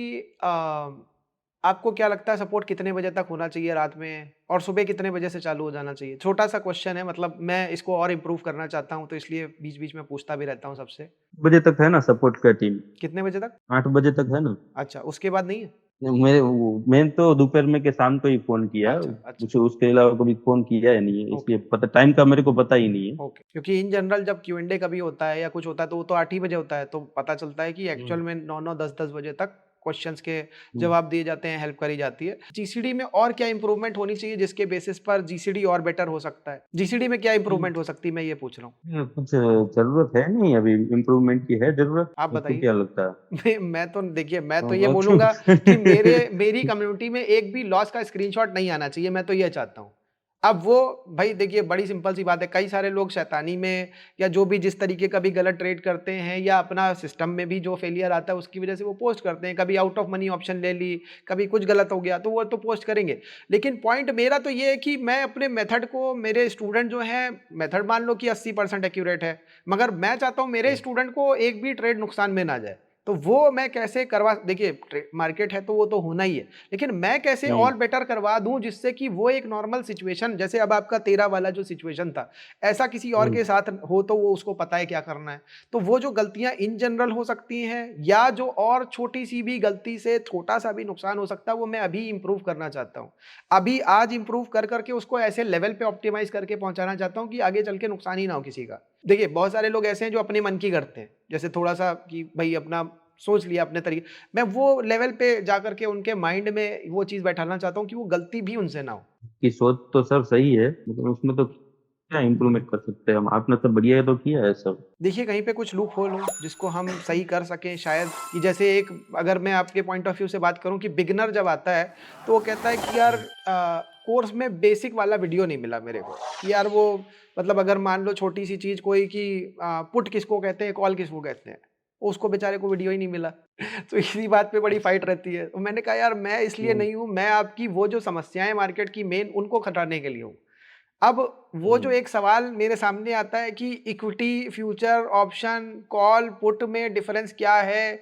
आपको क्या लगता है सपोर्ट कितने बजे तक होना चाहिए रात में और सुबह कितने बजे से चालू हो जाना चाहिए? छोटा-सा क्वेश्चन है, मतलब मैं इसको और इम्प्रूव करना चाहता हूँ, तो इसलिए बीच-बीच में पूछता भी रहता हूँ सबसे। बजे तक है ना सपोर्ट का टीम? कितने बजे तक? 8 बजे तक है ना? अच्छा, उसके बाद नहीं है? मैंने तो दोपहर में के शाम को ही फ़ोन किया है, अच्छा, अच्छा। उसके अलावा कभी फ़ोन किया ही नहीं है, ओके, इसलिए पता टाइम का मेरे को पता ही नहीं है। ओके। क्योंकि इन जनरल जब क्यू&ए कभी होता है या कुछ होता है तो वो तो 8 ही बजे होता है, तो पता चलता है कि हुँ, एक्चुअल में 9-9 10-10 बजे तक क्वेश्चन्स के हुँ, जवाब दिए जाते हैं, हेल्प करी जाती है। जीसीडी में और क्या इंप्रूवमेंट होनी चाहिए जिसके बेसिस पर जीसीडी और बेटर हो सकता है? जीसीडी में क्या हुँ। इंप्रूवमेंट हो सकती है, मैं ये पूछ रहा हूँ? कुछ ज़रूरत है नहीं अभी, इम्प्रूवमेंट की है ज़रूरत? आप आपको बताइए। क्या लगता है? मैं तो देखिए, मैं तो ये हाँ, बोलूँगा कि मेरी कम्युनिटी में एक भी लॉस का स्क्रीनशॉट नहीं आना चाहिए, मैं तो ये चाहता हूँ। अब वो भई देखिए बड़ी सिंपल सी बात है, कई सारे लोग शैतानी में या जो भी जिस तरीके का भी गलत ट्रेड करते हैं या अपना सिस्टम में भी जो फेलियर आता है उसकी वजह से वो पोस्ट करते हैं। कभी आउट ऑफ मनी ऑप्शन ले ली, कभी कुछ गलत हो गया तो वो तो पोस्ट करेंगे। लेकिन पॉइंट मेरा तो ये है कि मैं अपने मेथड को, मेरे स्टूडेंट जो हैं, मेथड मान लो कि 80% एक्यूरेट है, मगर मैं चाहता हूँ मेरे स्टूडेंट को एक भी ट्रेड नुकसान में ना जाए। तो वो मैं कैसे करवा, देखिए मार्केट है तो वो तो होना ही है, लेकिन मैं कैसे हुँ, और बेटर करवा दूं जिससे कि वो एक नॉर्मल सिचुएशन, जैसे अब आपका 13 वाला जो सिचुएशन था, ऐसा किसी और हुँ, के साथ हो तो वो उसको पता है क्या करना है। तो वो जो गलतियां इन जनरल हो सकती हैं या जो और छोटी सी भी गलती से छोटा सा भी नुकसान हो सकता है, वो मैं अभी इंप्रूव करना चाहता हूँ। अभी आज इंप्रूव कर करके उसको ऐसे लेवल पे ऑप्टिमाइज करके पहुंचाना चाहता हूँ कि आगे चल के नुकसान ही ना हो किसी का। देखिए बहुत सारे लोग ऐसे हैं जो अपने मन की करते हैं, जैसे थोड़ा सा कि भाई अपना सोच लिया अपने तरीके, मैं वो लेवल पे जाकर के उनके माइंड में वो चीज़ बैठाना चाहता हूँ कि वो गलती भी उनसे ना हो। की सोच तो सर सही है, लेकिन उसमें तो क्या इम्प्रूवमेंट कर सकते हैं हम? आपने तो बढ़िया तो किया है सब। देखिए कहीं पे कुछ लूप होल हो जिसको हम सही कर सकें शायद, कि जैसे एक, अगर मैं आपके पॉइंट ऑफ व्यू से बात करूं कि बिगिनर जब आता है तो वो कहता है कि यार कोर्स में बेसिक वाला वीडियो नहीं मिला मेरे को, कि यार वो मतलब अगर मान लो छोटी सी चीज़ कोई कि पुट किसको कहते हैं, कॉल किसको कहते हैं, उसको बेचारे को वीडियो ही नहीं मिला। तो इसी बात पे बड़ी फाइट रहती है। तो मैंने कहा यार मैं इसलिए हम्म, नहीं हूँ, मैं आपकी वो जो समस्याएँ मार्केट की मेन उनको खटाने के लिए हूँ। अब वो जो हम्म, एक सवाल मेरे सामने आता है कि equity, future, option, call, put में डिफरेंस क्या है?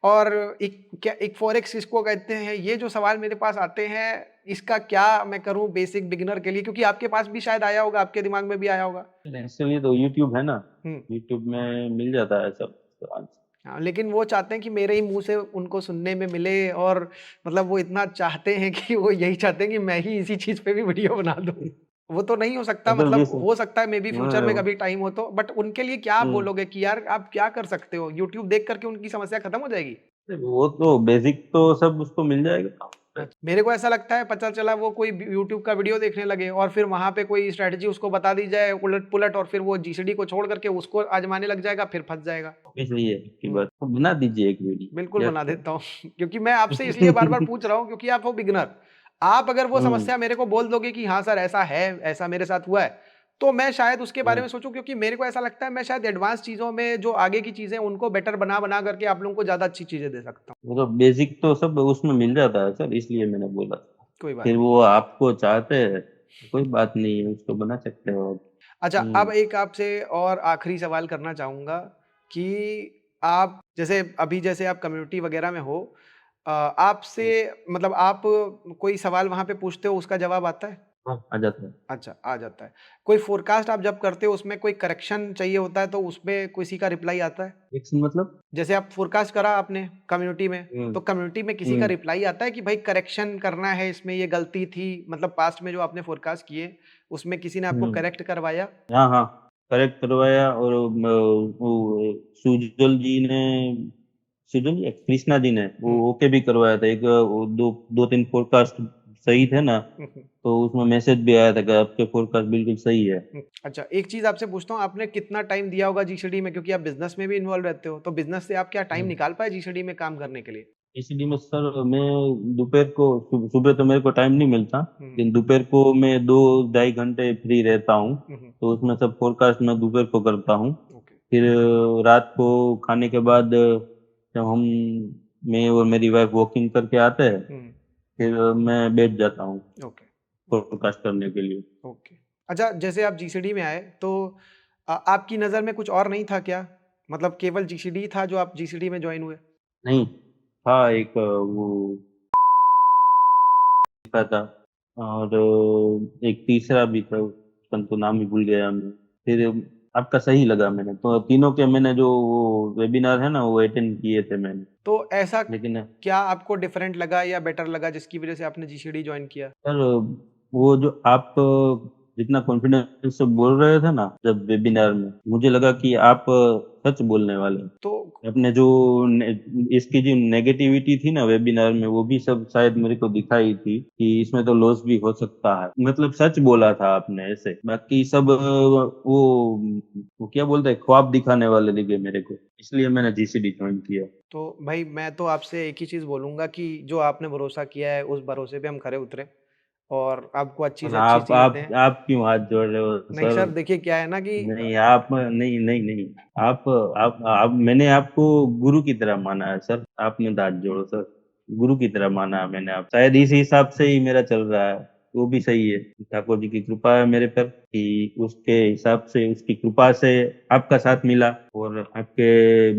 और एक फॉरेक्स किसको कहते हैं? ये जो सवाल मेरे पास आते हैं, इसका क्या मैं करूँ बेसिक बिगिनर के लिए? क्योंकि आपके पास भी शायद आया होगा, आपके दिमाग में भी आया होगा। इसलिए तो यूट्यूब है ना, हुँ। यूट्यूब में मिल जाता है सब सवाल। हाँ, लेकिन वो चाहते हैं कि मेरे ही मुँह से उनको सुनने में मिले और मतलब वो इतना चाहते हैं कि वो यही चाहते हैं कि मैं ही इसी चीज़ पे भी वीडियो बना दूँ। वो तो नहीं हो सकता मतलब मतलब जैसे हो सकता है मे बी फ्यूचर में हाँ, कभी टाइम हो तो, बट उनके लिए क्या आप हम्म, बोलोगे कि यार आप क्या कर सकते हो? यूट्यूब देख कर के उनकी समस्या खत्म हो जाएगी? वो तो बेसिक तो सब उसको मिल जाएगा। मेरे को ऐसा लगता है पता चला वो कोई यूट्यूब का वीडियो देखने लगे और फिर वहाँ पे कोई स्ट्रैटेजी उसको बता दी जाए उलट-पुलट और फिर वो जीसीडी को छोड़ करके उसको आज़माने लग जाएगा, फिर फँस जाएगा। इसलिए की हुँ। बात तो बना दीजिए एक वीडियो बिल्कुल क्या बना तो। देता हूँ क्योंकि मैं आपसे इसलिए बार-बार पूछ रहा हूँ क्योंकि आप हो बिगिनर। आप अगर वो हम्म, समस्या मेरे को बोल दोगे कि हाँ सर ऐसा है, ऐसा मेरे साथ हुआ है, तो मैं शायद उसके बारे हम्म, में सोचूँ क्योंकि मेरे को ऐसा लगता है मैं शायद एडवांस चीज़ों में जो आगे की चीज़ें हैं उनको बेटर बना-बना करके आप लोगों को ज़्यादा अच्छी चीज़ें दे सकता हूँ। वो तो बेसिक तो सब उसमें मिल जाता है सर, इसलिए मैंने बोला। कोई बात फिर नहीं। वो आपको चाहते हैं, कोई बात नहीं है, उसको बना सकते हो आप। अच्छा, अब हम्म, एक आपसे और आखिरी सवाल करना चाहूँगा कि आप जैसे आप कम्युनिटी वगैरह में हो आपसे हम्म, मतलब आप कोई सवाल वहाँ पे पूछते हो उसका जवाब आता है? हाँ आ जाता है। अच्छा, आ जाता है। कोई फ़ोरकास्ट आप जब करते हो उसमें कोई करेक्शन चाहिए होता है तो उसमें किसी का रिप्लाई आता है? एक्शन मतलब। जैसे आप फ़ोरकास्ट करा आपने कम्युनिटी में, हम्म, तो कम्युनिटी में किसी का हम्म, रिप्लाई आता है कि भाई करेक्शन करना है इसमें ये गलती थी, मतलब पास्ट में जो आपने फ़ोरकास्ट किए, उसमें किसी ने आपको हम्म, करेक्ट करवाया? हाँ हाँ, करेक्ट करवाया। और वो सुजल जी ने, सुजल जी कृष्णा जी ने वो हुँ। ओके भी करवाया था। एक वो दो तीन पॉडकास्ट सही थे ना, हुँ, हुँ। तो उसमें मैसेज भी आया था कि आपके पॉडकास्ट बिल्कुल सही है। अच्छा, एक चीज़ आपसे पूछता हूँ, आपने कितना टाइम दिया होगा जीसीडी में? क्योंकि आप बिज़नेस में भी इन्वॉल्व रहते हो, तो बिज़नेस से आप क्या टाइम हम्म। निकाल पाए जीसीडी में काम करने के लिए? इसलिए मैं सर, मैं दोपहर को सुबह तो मेरे को टाइम नहीं मिलता, हुँ, लेकिन दोपहर को मैं 2 ढाई घंटे फ्री रहता हूँ। हुँ, हुँ। तो उसमें सब फोरकास्ट मैं दोपहर को करता हूँ। ओके। फिर रात को खाने के बाद जब मैं और मेरी वाइफ वॉकिंग करके आते हैं, हुँ, फिर मैं बैठ जाता हूँ ओके, फोरकास्ट करने के लिए। ओके। अच्छा, जैसे आप जीसीडी में आए, तो आपकी नज़र में कुछ और नहीं था क्या? मतलब केवल जीसीडी ही था जो आप जीसीडी में जॉइन हुए? नहीं, था एक वो लिखा था, और एक तीसरा भी था, उसका तो नाम ही भूल गया मैं। फिर आपका सही लगा, मैंने तो तीनों के मैंने जो वो वेबिनार है ना वो अटेंड किए थे मैंने। तो ऐसा लेकिन क्या आपको डिफरेंट लगा या बेटर लगा जिसकी वज़ह से आपने जीसीडी जॉइन किया? सर, वो जो आप जितना कॉन्फिडेंस से बोल रहे थे ना जब वेबिनार में, मुझे लगा कि आप सच बोलने वाले हैं। तो अपने जो इसकी जो नेगेटिविटी थी ना वेबिनार में, वो भी सब शायद मेरे को दिखाई थी कि इसमें तो लॉस भी हो सकता है। मतलब सच बोला था आपने ऐसे, बाकी सब वो क्या बोलते हैं, ख्वाब दिखाने वाले दिखे मेरे को, इसलिए मैंने जीसीडी ज्वाइन किया। तो भाई मैं तो आपसे एक ही चीज़ बोलूँगा कि जो आपने भरोसा किया है, उस भरोसे पे हम खरे उतरे और आपको अच्छी और से अच्छी चीज़ दें। आप क्यों हाथ जोड़ रहे हो नहीं सर? सर, देखिए क्या है ना कि नहीं आप, नहीं नहीं नहीं, आप मैंने आपको गुरु की तरह माना है सर, आपने तो हाथ जोड़ो सर। गुरु की तरह माना है मैंने, आप शायद इस हिसाब से ही मेरा चल रहा है। वो भी सही है, ठाकुर जी की कृपा है मेरे पर कि उसके हिसाब से, उसकी कृपा से आपका साथ मिला, और आपके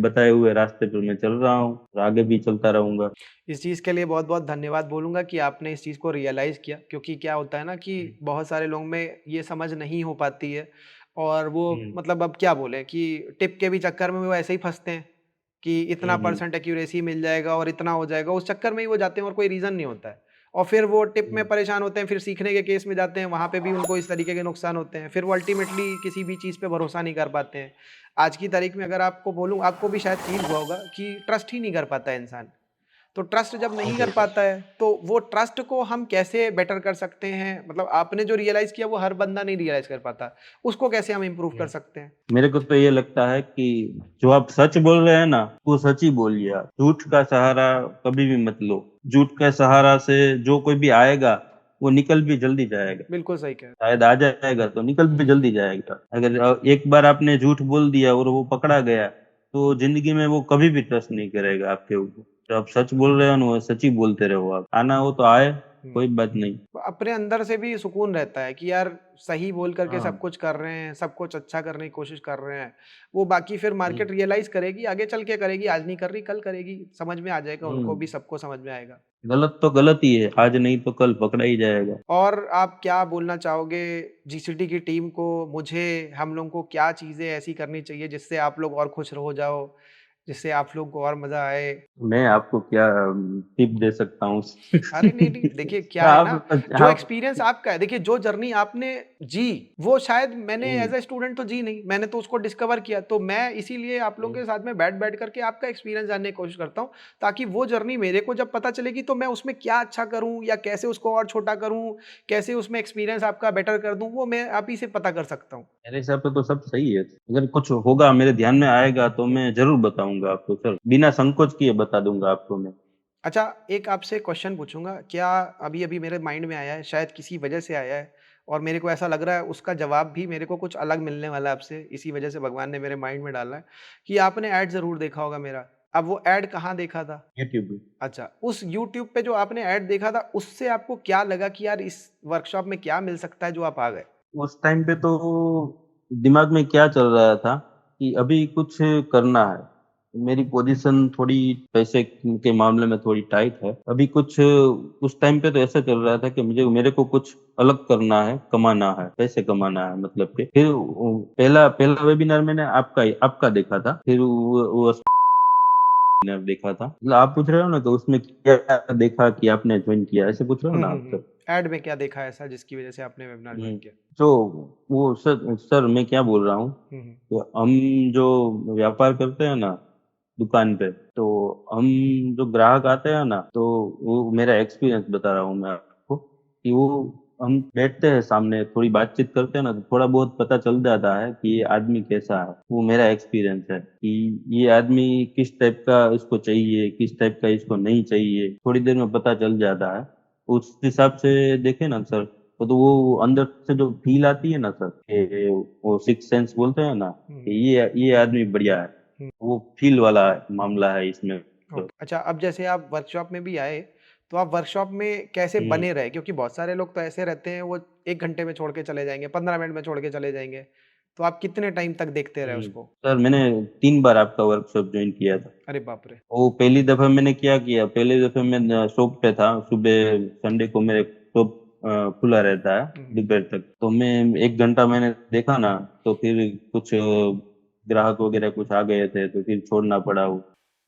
बताए हुए रास्ते पर मैं चल रहा हूँ और आगे भी चलता रहूंगा। इस चीज़ के लिए बहुत-बहुत धन्यवाद बोलूँगा कि आपने इस चीज़ को रियलाइज़ किया क्योंकि क्या होता है ना कि बहुत सारे लोगों में ये समझ नहीं हो पाती है और वो हम्म, मतलब अब क्या बोलें कि टिप के भी चक्कर में वो ऐसे ही फँसते हैं कि इतना हम्म, परसेंट एक्यूरेसी मिल जाएगा और इतना हो जाएगा, उस चक्कर में ही वो जाते हैं और कोई रीज़न नहीं होता है। और फिर वो टिप में हम्म, परेशान होते हैं, फिर सीखने के केस में जाते हैं, वहाँ पे भी उनको इस तरीके के नुकसान होते हैं। फिर वो अल्टीमेटली किसी भी चीज़ पे भरोसा नहीं कर पाते हैं। आज की तारीख में अगर आपको बोलूँ, आपको भी शायद फ़ील हुआ होगा कि ट्रस्ट ही नहीं कर पाता है इंसान। तो ट्रस्ट जब नहीं ओके कर सर। पाता है, तो वो ट्रस्ट को हम कैसे बेटर कर सकते हैं? मतलब आपने जो रियलाइज़ किया वो हर बंदा नहीं रियलाइज़ कर पाता। उसको कैसे हम इम्प्रूव कर सकते हैं? मेरे को तो ये लगता है कि जो आप सच बोल रहे हैं ना, वो सच ही बोलिए आप। झूठ का सहारा कभी भी मत लो। झूठ के सहारा से जो कोई भी आएगा, वो निकल भी जल्दी जाएगा। बिल्कुल सही कह रहे हैं। शायद आ जाएगा तो निकल भी जल्दी जाएगा। अगर एक बार आपने झूठ बोल दिया और वो पकड़ा गया, तो जिंदगी में वो कभी भी ट्रस्ट नहीं करेगा आपके ऊपर। तो आप सच बोल रहे हो ना, वो सच ही बोलते रहो, आप आना हो तो आए, हुँ। कोई बात नहीं। अपने अंदर से भी सुकून रहता है कि यार सही बोल करके सब हाँ। कुछ कर रहे हैं, सब कुछ अच्छा करने की कोशिश कर रहे हैं। वो बाकी फिर हम्म। मार्केट रियलाइज़ करेगी, आगे चल के करेगी, आज नहीं कर रही, कल करेगी, समझ में आ जाएगा उनको हम्म। भी, सबको समझ में आएगा। गलत तो गलत ही है, आज नहीं तो कल पकड़ा ही जाएगा। और आप क्या बोलना चाहोगे जीसीडी की टीम को, मुझे, हम लोगों को क्या चीज़ें ऐसी करनी चाहिए जिससे आप लोग और खुश हो जाओ, जिससे आप लोग को और मज़ा आए? मैं आपको क्या टिप दे सकता हूँ? अरे नहीं, नहीं, देखिए क्या है ना, आप जो आप एक्सपीरियंस आपका है, देखिए जो जर्नी आपने जी, वो शायद मैंने हम्म, एज़ अ स्टूडेंट तो जी नहीं, मैंने तो उसको डिस्कवर किया, तो मैं इसीलिए आप लोगों हम्म, के साथ में बैठ-बैठ करके आपका एक्सपीरियंस जानने की कोशिश करता हूँ, ताकि वो जर्नी मेरे को जब पता चलेगी तो मैं उसमें क्या अच्छा करूँ या कैसे उसको और छोटा करूँ, कैसे उसमें एक्सपीरियंस आपका बेटर कर दूँ, वो मैं आप ही से पता कर सकता हूँ। मेरे हिसाब से तो सब सही है। अगर कुछ होगा मेरे ध्यान में आएगा तो मैं जरूर बताऊंगा आपको सर, बिना संकोच किए बता दूंगा आपको मैं। अच्छा, एक आपसे क्वेश्चन पूछूँगा, क्या अभी-अभी मेरे माइंड में आया है, शायद किसी वजह से आया है और मेरे को ऐसा लग रहा है उसका जवाब भी मेरे को कुछ अलग मिलने वाला है आपसे, इसी वजह से भगवान ने मेरे माइंड में डाला है, कि आपने ऐड ज़रूर देखा होगा मेरा। अब वो ऐड कहाँ देखा था? यूट्यूब। अच्छा, उस यूट्यूब पे जो आपने ऐड देखा था, उससे आपको क्या लगा कि यार इस वर्कशॉप में क्या मिल सकता है जो आप आ गए? उस टाइम पे तो दिमाग में क्या चल रहा था कि अभी कुछ करना है। मेरी पोजीशन थोड़ी पैसे के मामले में थोड़ी टाइट है अभी। कुछ उस टाइम पे तो ऐसा चल रहा था कि मुझे मेरे को कुछ अलग करना है, कमाना है, पैसे कमाना है मतलब कि। फिर पहला पहला वेबिनार मैंने आपका देखा था। फिर वो मैंने देखा था। मतलब आप पूछ रहे हो ना, तो उसमें क्या देखा कि आपने ज्वाइन किया, ऐसे पूछ रहे हो हुँ, ना हुँ, आप हुँ। सर? ऐड में क्या देखा ऐसा जिसकी वजह से आपने वेबिनार जॉइन हम्म। किया? तो वो सर मैं क्या बोल रहा हूँ, हुँ, हुँ। तो हम जो व्यापार करते हैं ना दुकान पे, तो हम जो ग्राहक आते हैं ना, तो वो मेरा एक्सपीरियंस बता रहा हूँ मैं आपको कि वो हम बैठते हैं सामने, थोड़ी बातचीत करते हैं ना, तो थोड़ा बहुत पता चल जाता है कि ये आदमी कैसा है। वो मेरा एक्सपीरियंस है कि ये आदमी किस टाइप का इसको चाहिए, किस टाइप का इसको नहीं चाहिए, थोड़ी देर में पता चल जाता है। उस हिसाब से देखे ना सर, तो वो अंदर से जो फील आती है ना सर, कि वो सिक्स सेंस बोलते हैं ना, हुँ, कि हुँ। ये आदमी बढ़िया है, हुँ। वो फील वाला मामला है इसमें तो। ओके। अच्छा, अब जैसे आप वर्कशॉप में भी आए, तो आप वर्कशॉप में कैसे हम्म, बने रहे? क्योंकि बहुत सारे लोग तो ऐसे रहते हैं, वो 1 घंटे में छोड़ के चले जाएँगे, 15 मिनट में छोड़ के चले जाएँगे। तो आप कितने टाइम तक देखते रहे हम्म। उसको? सर मैंने 3 बार आपका वर्कशॉप ज्वाइन किया था। अरे बाप रे! वो पहली दफा मैंने क्या किया, पहली दफे मैं शॉप पे था, सुबह संडे को मेरे शॉप खुला रहता है हुँ, हुँ। दोपहर तक। तो मैं 1 घंटा मैंने देखा ना, तो फिर कुछ ग्राहक वगैरह कुछ आ गए थे, तो फिर छोड़ना पड़ा वो।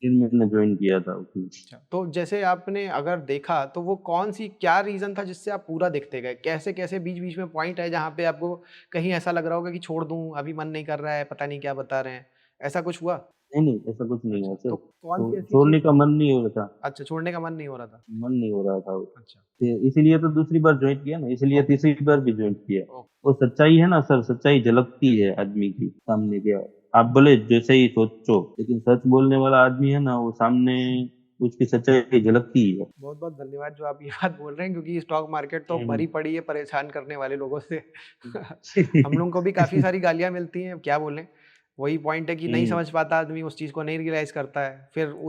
फिर मैंने ज्वाइन किया था उसमें। अच्छा, तो जैसे आपने अगर देखा, तो वो कौन-सी क्या रीज़न था जिससे आप पूरा देखते गए? कैसे-कैसे बीच-बीच में पॉइंट है जहाँ पे आपको कहीं ऐसा लग रहा होगा कि छोड़ दूँ, अभी मन नहीं कर रहा है, पता नहीं क्या बता रहे हैं? ऐसा कुछ हुआ? नहीं नहीं, ऐसा कुछ नहीं अच्छा, है सर। तो तो कौन-सी ऐसी चीज़ छोड़ने का मन नहीं हो रहा था। अच्छा, छोड़ने का मन नहीं हो रहा था। मन नहीं हो रहा था वो। अच्छा, इसीलिए तो दूसरी बार ज्वाइन किया ना, इसीलिए ओके, तीसरी बार भी ज्वाइन किया। ओके। वो सच्चाई है ना सर, सच्चाई झलकती है आदमी की सामने क्या। आप भले जैसे ही सोचो, लेकिन सच बोलने वाला आदमी है ना, वो सामने उसकी सच्चाई झलकती ही है। बहुत-बहुत धन्यवाद जो आप ये बात बोल रहे हैं क्योंकि स्टॉक मार्केट तो हम्म। भरी पड़ी है परेशान करने वाले लोगों से। हम लोगों को भी काफ़ी सारी गालियाँ मिलती हैं, क्या बोलें? वही पॉइंट है कि नहीं हम्म, समझ पाता आदमी उस चीज़ को नहीं रियलाइज़ करता है। फिर हम्म,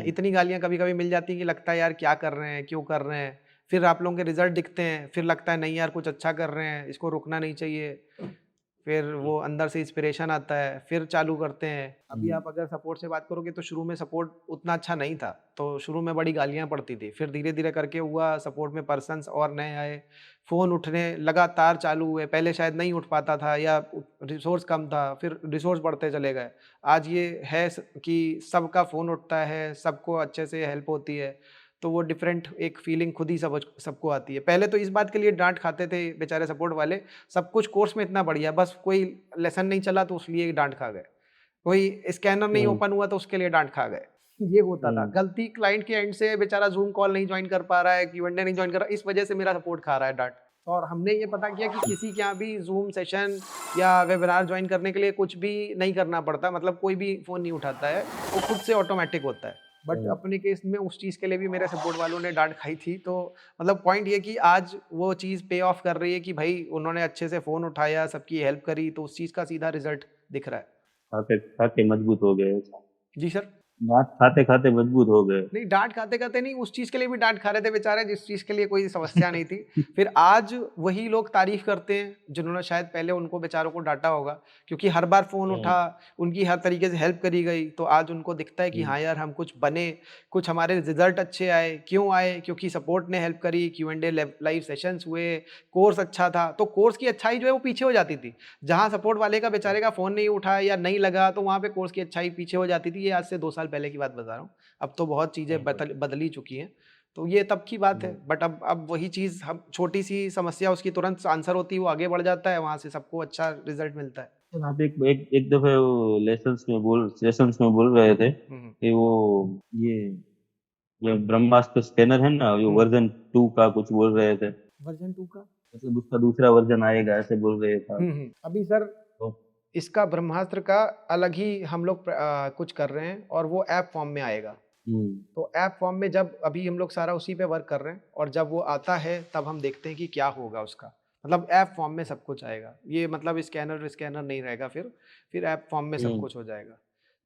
इतनी गालियाँ कभी-कभी मिल जाती हैं कि लगता है यार क्या कर रहे हैं, क्यों कर रहे हैं? फिर आप लोगों के रिज़ल्ट दिखते हैं, फिर लगता है नहीं यार कुछ अच्छा कर रहे हैं, इसको रुकना नहीं चाहिए। फिर वो अंदर से इंस्पिरेशन आता है, फिर चालू करते हैं। अभी हम्म, आप अगर सपोर्ट से बात करोगे तो शुरू में सपोर्ट उतना अच्छा नहीं था, तो शुरू में बड़ी गालियाँ पड़ती थी। फिर धीरे-धीरे करके हुआ, सपोर्ट में पर्सन्स और नए आए, फ़ोन उठने लगातार चालू हुए। पहले शायद नहीं उठ पाता था या रिसोर्स कम था, फिर रिसोर्स बढ़ते चले गए। आज ये है कि सबका फ़ोन उठता है, सबको अच्छे से हेल्प होती है। तो वो डिफरेंट एक फीलिंग खुद ही सबको आती है। पहले तो इस बात के लिए डाँट खाते थे बेचारे सपोर्ट वाले, सब कुछ कोर्स में इतना बढ़िया, बस कोई लेसन नहीं चला तो उसके लिए डाँट खा गए। कोई स्कैनर नहीं हम्म, ओपन हुआ तो उसके लिए डाँट खा गए। ये होता था। हम्म, गलती क्लाइंट के एंड से बेचारा ज़ूम कॉल नहीं जॉइन कर पा रहा है, क्यू&ए नहीं जॉइन कर रहा है, इस वजह से मेरा सपोर्ट खा रहा है डाँट। और हमने ये पता किया कि किसी के यहाँ भी ज़ूम सेशन या वेबिनार जॉइन करने के लिए कुछ भी नहीं करना पड़ता, मतलब कोई भी फ़ोन नहीं उठाता है, वो खुद से ऑटोमैटिक होता है। बट हम्म, अपने केस में उस चीज़ के लिए भी मेरे सपोर्ट वालों ने डाँट खाई थी, तो मतलब पॉइंट ये कि आज वो चीज़ पे ऑफ कर रही है कि भाई उन्होंने अच्छे से फ़ोन उठाया, सबकी हेल्प करी, तो उस चीज़ का सीधा रिज़ल्ट दिख रहा है। खाते खाते मजबूत हो गए। जी सर। डांट खाते खाते मजबूत हो गए। नहीं, डाँट खाते-खाते नहीं, उस चीज़ के लिए भी डाँट खा रहे थे बेचारे, जिस चीज़ के लिए कोई समस्या नहीं थी। फिर आज वही लोग तारीफ़ करते हैं, जिन्होंने शायद पहले उनको बेचारों को डाँटा होगा, क्योंकि हर बार फ़ोन हम्म, उठा, उनकी हर तरीके से हेल्प करी गई, तो आज उनको दिखता है कि हम्म, हाँ यार, हम कुछ बने, कुछ हमारे रिज़ल्ट अच्छे आए। क्यों आए? क्योंकि सपोर्ट ने हेल्प करी, Q&A लाइव सेशंस हुए, कोर्स अच्छा था, तो कोर्स की अच्छाई जो है वो पीछे हो जाती थी। जहाँ सपोर्ट वाले का बेचारे का फ़ोन नहीं उठा या नहीं लगा, तो वहाँ पे कोर्स की अच्छाई पीछे हो जाती थी। ये आज से 2 साल पहले की बात बता रहा हूँ। अब तो बहुत चीज़ें हम्म, बदली चुकी हैं। तो ये तब की बात है, हम्म। बट अब वही चीज़, हम छोटी-सी समस्या उसकी तुरंत आंसर होती है, वो आगे बढ़ जाता है, वहाँ से सबको अच्छा रिज़ल्ट मिलता है। सर, आप एक एक एक दफे वो सेशंस में बोल रहे थे हुँ, हुँ। कि वो ये ये ब्रह्मास्त्र स्कैनर है ना, ये हुँ। वर्जन 2 का कुछ बोल रहे थे। वर्ज़न 2 का? मतलब उसका दूसरा वर्जन आएगा ऐसे बोल रहे थे हुँ, आप। हुँ। अभी सर तो इसका ब्रह्मास्त्र का अलग ही हम लोग कुछ कर रहे हैं, और वो ऐप फ़ॉर्म में आएगा। हम्म, तो ऐप फ़ॉर्म में जब अभी हम लोग सारा उसी पे वर्क कर रहे हैं, और जब वो आता है तब हम देखते हैं कि क्या होगा उसका। मतलब ऐप फ़ॉर्म में सब कुछ आएगा। ये मतलब स्कैनर नहीं रहेगा फिर ऐप फ़ॉर्म में सब हम्म, कुछ हो जाएगा।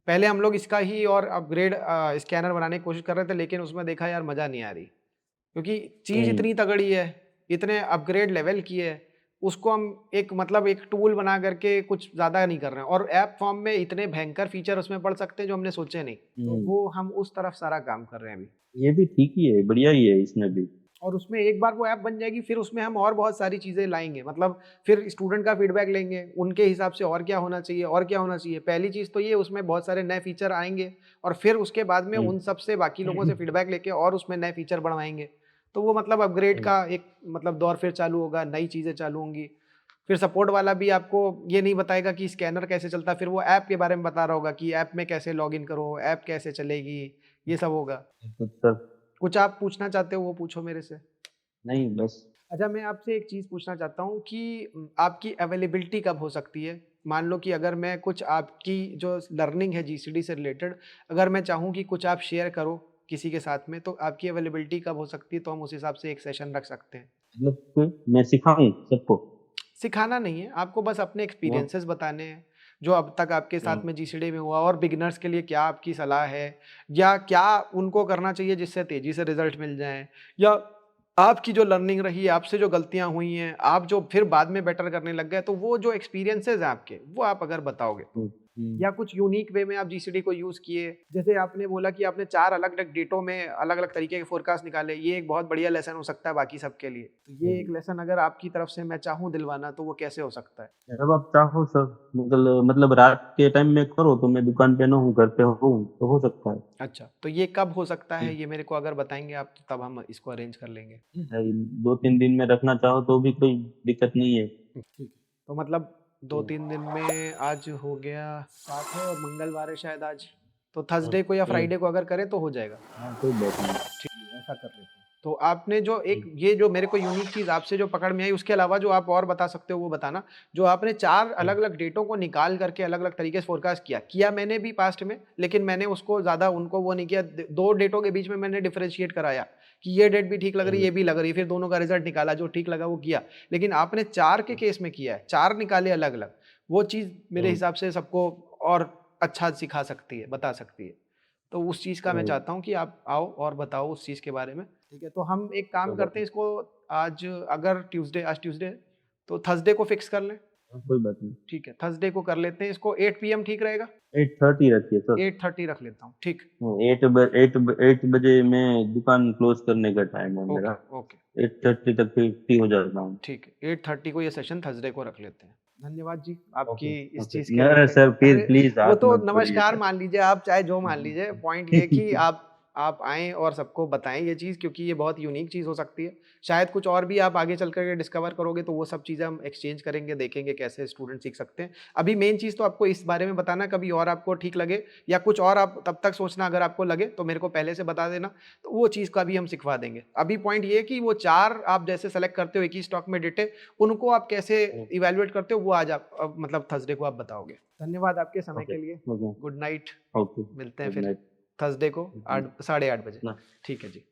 पहले हम लोग इसका ही और अपग्रेड स्कैनर बनाने की कोशिश कर रहे थे, लेकिन उसमें देखा यार मज़ा नहीं आ रही। क्योंकि चीज़ हम्म, इतनी तगड़ी है, इतने अपग्रेड लेवल की है, उसको हम एक मतलब एक टूल बना करके कुछ ज़्यादा नहीं कर रहे हैं, और ऐप फ़ॉर्म में इतने भयंकर फ़ीचर उसमें पड़ सकते हैं जो हमने सोचे नहीं। तो हम्म। वो हम उस तरफ सारा काम कर रहे हैं अभी। ये भी ठीक ही है, बढ़िया ही है इसमें भी। और उसमें एक बार वो ऐप बन जाएगी, फिर उसमें हम और बहुत सारी चीज़ें लाएँगे। मतलब फिर स्टूडेंट का फीडबैक लेंगे, उनके हिसाब से और क्या होना चाहिए और क्या होना चाहिए। पहली चीज़ तो ये, उसमें बहुत सारे नए फ़ीचर आएँगे, और फिर उसके बाद में हम्म, उन सब से बाकी लोगों से फीडबैक लेके और उसमें नए फ़ीचर बढ़वाएँगे। तो वो मतलब अपग्रेड हम्म, का एक मतलब दौर फिर चालू होगा, नई चीज़ें चालू होंगी। फिर सपोर्ट वाला भी आपको ये नहीं बताएगा कि स्कैनर कैसे चलता है, फिर वो ऐप के बारे में बता रहा होगा कि ऐप में कैसे लॉगिन करो, ऐप कैसे चलेगी, ये सब होगा। तो सर, कुछ आप पूछना चाहते हो वो पूछो मेरे से? नहीं बस। अच्छा, मैं आपसे एक चीज़ पूछना चाहता हूँ कि आपकी अवेलेबिलिटी कब हो सकती है? मान लो कि अगर मैं कुछ आपकी जो लर्निंग है जीसीडी से रिलेटेड, अगर मैं चाहूँ कि कुछ आप शेयर करो किसी के साथ में, तो आपकी अवेलेबिलिटी कब हो सकती है? तो हम उस हिसाब से एक सेशन रख सकते हैं। मतलब मैं सिखाऊं सबको। सिखाना नहीं है, आपको बस अपने वो एक्सपीरियंसेस बताने हैं, जो अब तक आपके साथ में जीसीडी में हुआ, और बिगिनर्स के लिए क्या आपकी सलाह है, या क्या उनको करना चाहिए जिससे तेज़ी से रिज़ल्ट मिल जाएँ, या आपकी जो लर्निंग रही है, आपसे जो गलतियाँ हुई हैं, आप जो फिर बाद में बेटर करने लग गए, तो वो जो एक्सपीरियंसेस हैं आपके, वो आप अगर बताओगे तो। हम्म, हम्म, या कुछ यूनिक वे में आप जीसीडी को यूज़ किए, जैसे आपने बोला कि आपने 4 अलग-अलग डेटों में अलग-अलग तरीके के फोरकास्ट निकाले, ये एक बहुत बढ़िया लेसन हो सकता है बाकी सबके लिए। तो ये एक हम्म। लेसन अगर आपकी तरफ से मैं चाहूँ दिलवाना, तो वो कैसे हो सकता है? जब आप चाहो सर, मतलब रात के टाइम में करो तो मैं दुकान पे ना हूँ, घर पे हूँ, तो हो सकता है। अच्छा, तो ये कब हो सकता है? हम्म, ये मेरे को अगर बताएँगे आप, तो तब हम इसको अरेंज कर लेंगे। 2-3 दिन में रखना चाहो तो भी कोई दिक्कत नहीं है। ठीक है। तो मतलब हम्म, 2-3 दिन में, आज हो गया 7 है और मंगलवार है शायद आज। तो हम्म, थर्सडे को या हम्म। फ्राइडे को अगर करें तो हो जाएगा। हाँ, कोई बात नहीं। ठीक है, ऐसा कर लेते हैं। तो आपने जो एक हम्म, ये जो मेरे को यूनिक चीज़ आपसे जो पकड़ में आई, उसके अलावा जो आप और बता सकते हो वो बताना। जो आपने 4 हम्म, अलग-अलग डेटों को निकाल करके अलग-अलग तरीके से फ़ोरकास्ट किया। किया मैंने भी पास्ट में, लेकिन मैंने उसको ज़्यादा उनको वो नहीं किया। द 2 डेटों के बीच में मैंने डिफरेंशिएट कराया कि ये डेट भी ठीक लग रही है, हम्म, ये भी लग रही है। फिर दोनों का रिज़ल्ट निकाला, जो ठीक लगा वो किया। लेकिन आपने 4 के केस में किया है, 4 निकाले अलग-अलग। वो चीज़ मेरे हम्म, हिसाब से सबको और अच्छा सिखा सकती है, बता सकती है। तो उस चीज़ का मैं हम्म, चाहता हूँ कि आप आओ और बताओ उस चीज़ के बारे में, ठीक है? तो हम एक काम कोई बात करते हैं नहीं। इसको, आज अगर आज ट्यूसडे है, तो थर्सडे को फिक्स कर लें, हाँ, कोई बात नहीं। ठीक है? थर्सडे को कर लेते हैं इसको, 8 पीएम ठीक रहेगा? 8:30 रखिए सर। 8:30 रख लेता हूँ, ठीक। 8 बजे मैं दुकान क्लोज करने का टाइम है ओके, मेरा। ओके, 8:30 तक फ्री हो जाता हूँ। ठीक है। 8:30 को ये सेशन थर्सडे को रख लेते हैं। धन्यवाद जी, ओके, आपकी इस ओके। चीज़ के नहीं रिलेटेड। सर, फिर अरे! प्लीज वो हाथ तो मत जोड़िए नमस्कार सर। मान लीजिए आप, चाहे जो मान लीजिए। पॉइंट ये है कि आप आएँ और सबको बताएँ ये चीज़, क्योंकि ये बहुत यूनिक चीज़ हो सकती है। शायद कुछ और भी आप आगे चल कर के डिस्कवर करोगे, तो वो सब चीज़ें हम एक्सचेंज करेंगे, देखेंगे कैसे स्टूडेंट सीख सकते हैं। अभी मेन चीज़ तो आपको इस बारे में बताना, कभी और आपको ठीक लगे या कुछ और आप तब तक सोचना, अगर आपको लगे तो मेरे को पहले से बता देना, तो वो चीज़ का भी हम सिखवा देंगे। अभी पॉइंट ये है कि वो 4 आप जैसे सेलेक्ट करते हो एक ही स्टॉक में डेटे, उनको आप कैसे इवैल्यूएट करते हो, वो आज आप मतलब थर्सडे को आप बताओगे। धन्यवाद आपके समय ओके, के लिए। Okay, good night. ओके। मिलते हैं गुड फिर नाइट। थर्सडे को 8 साढ़े 8 बजे। ठीक है जी।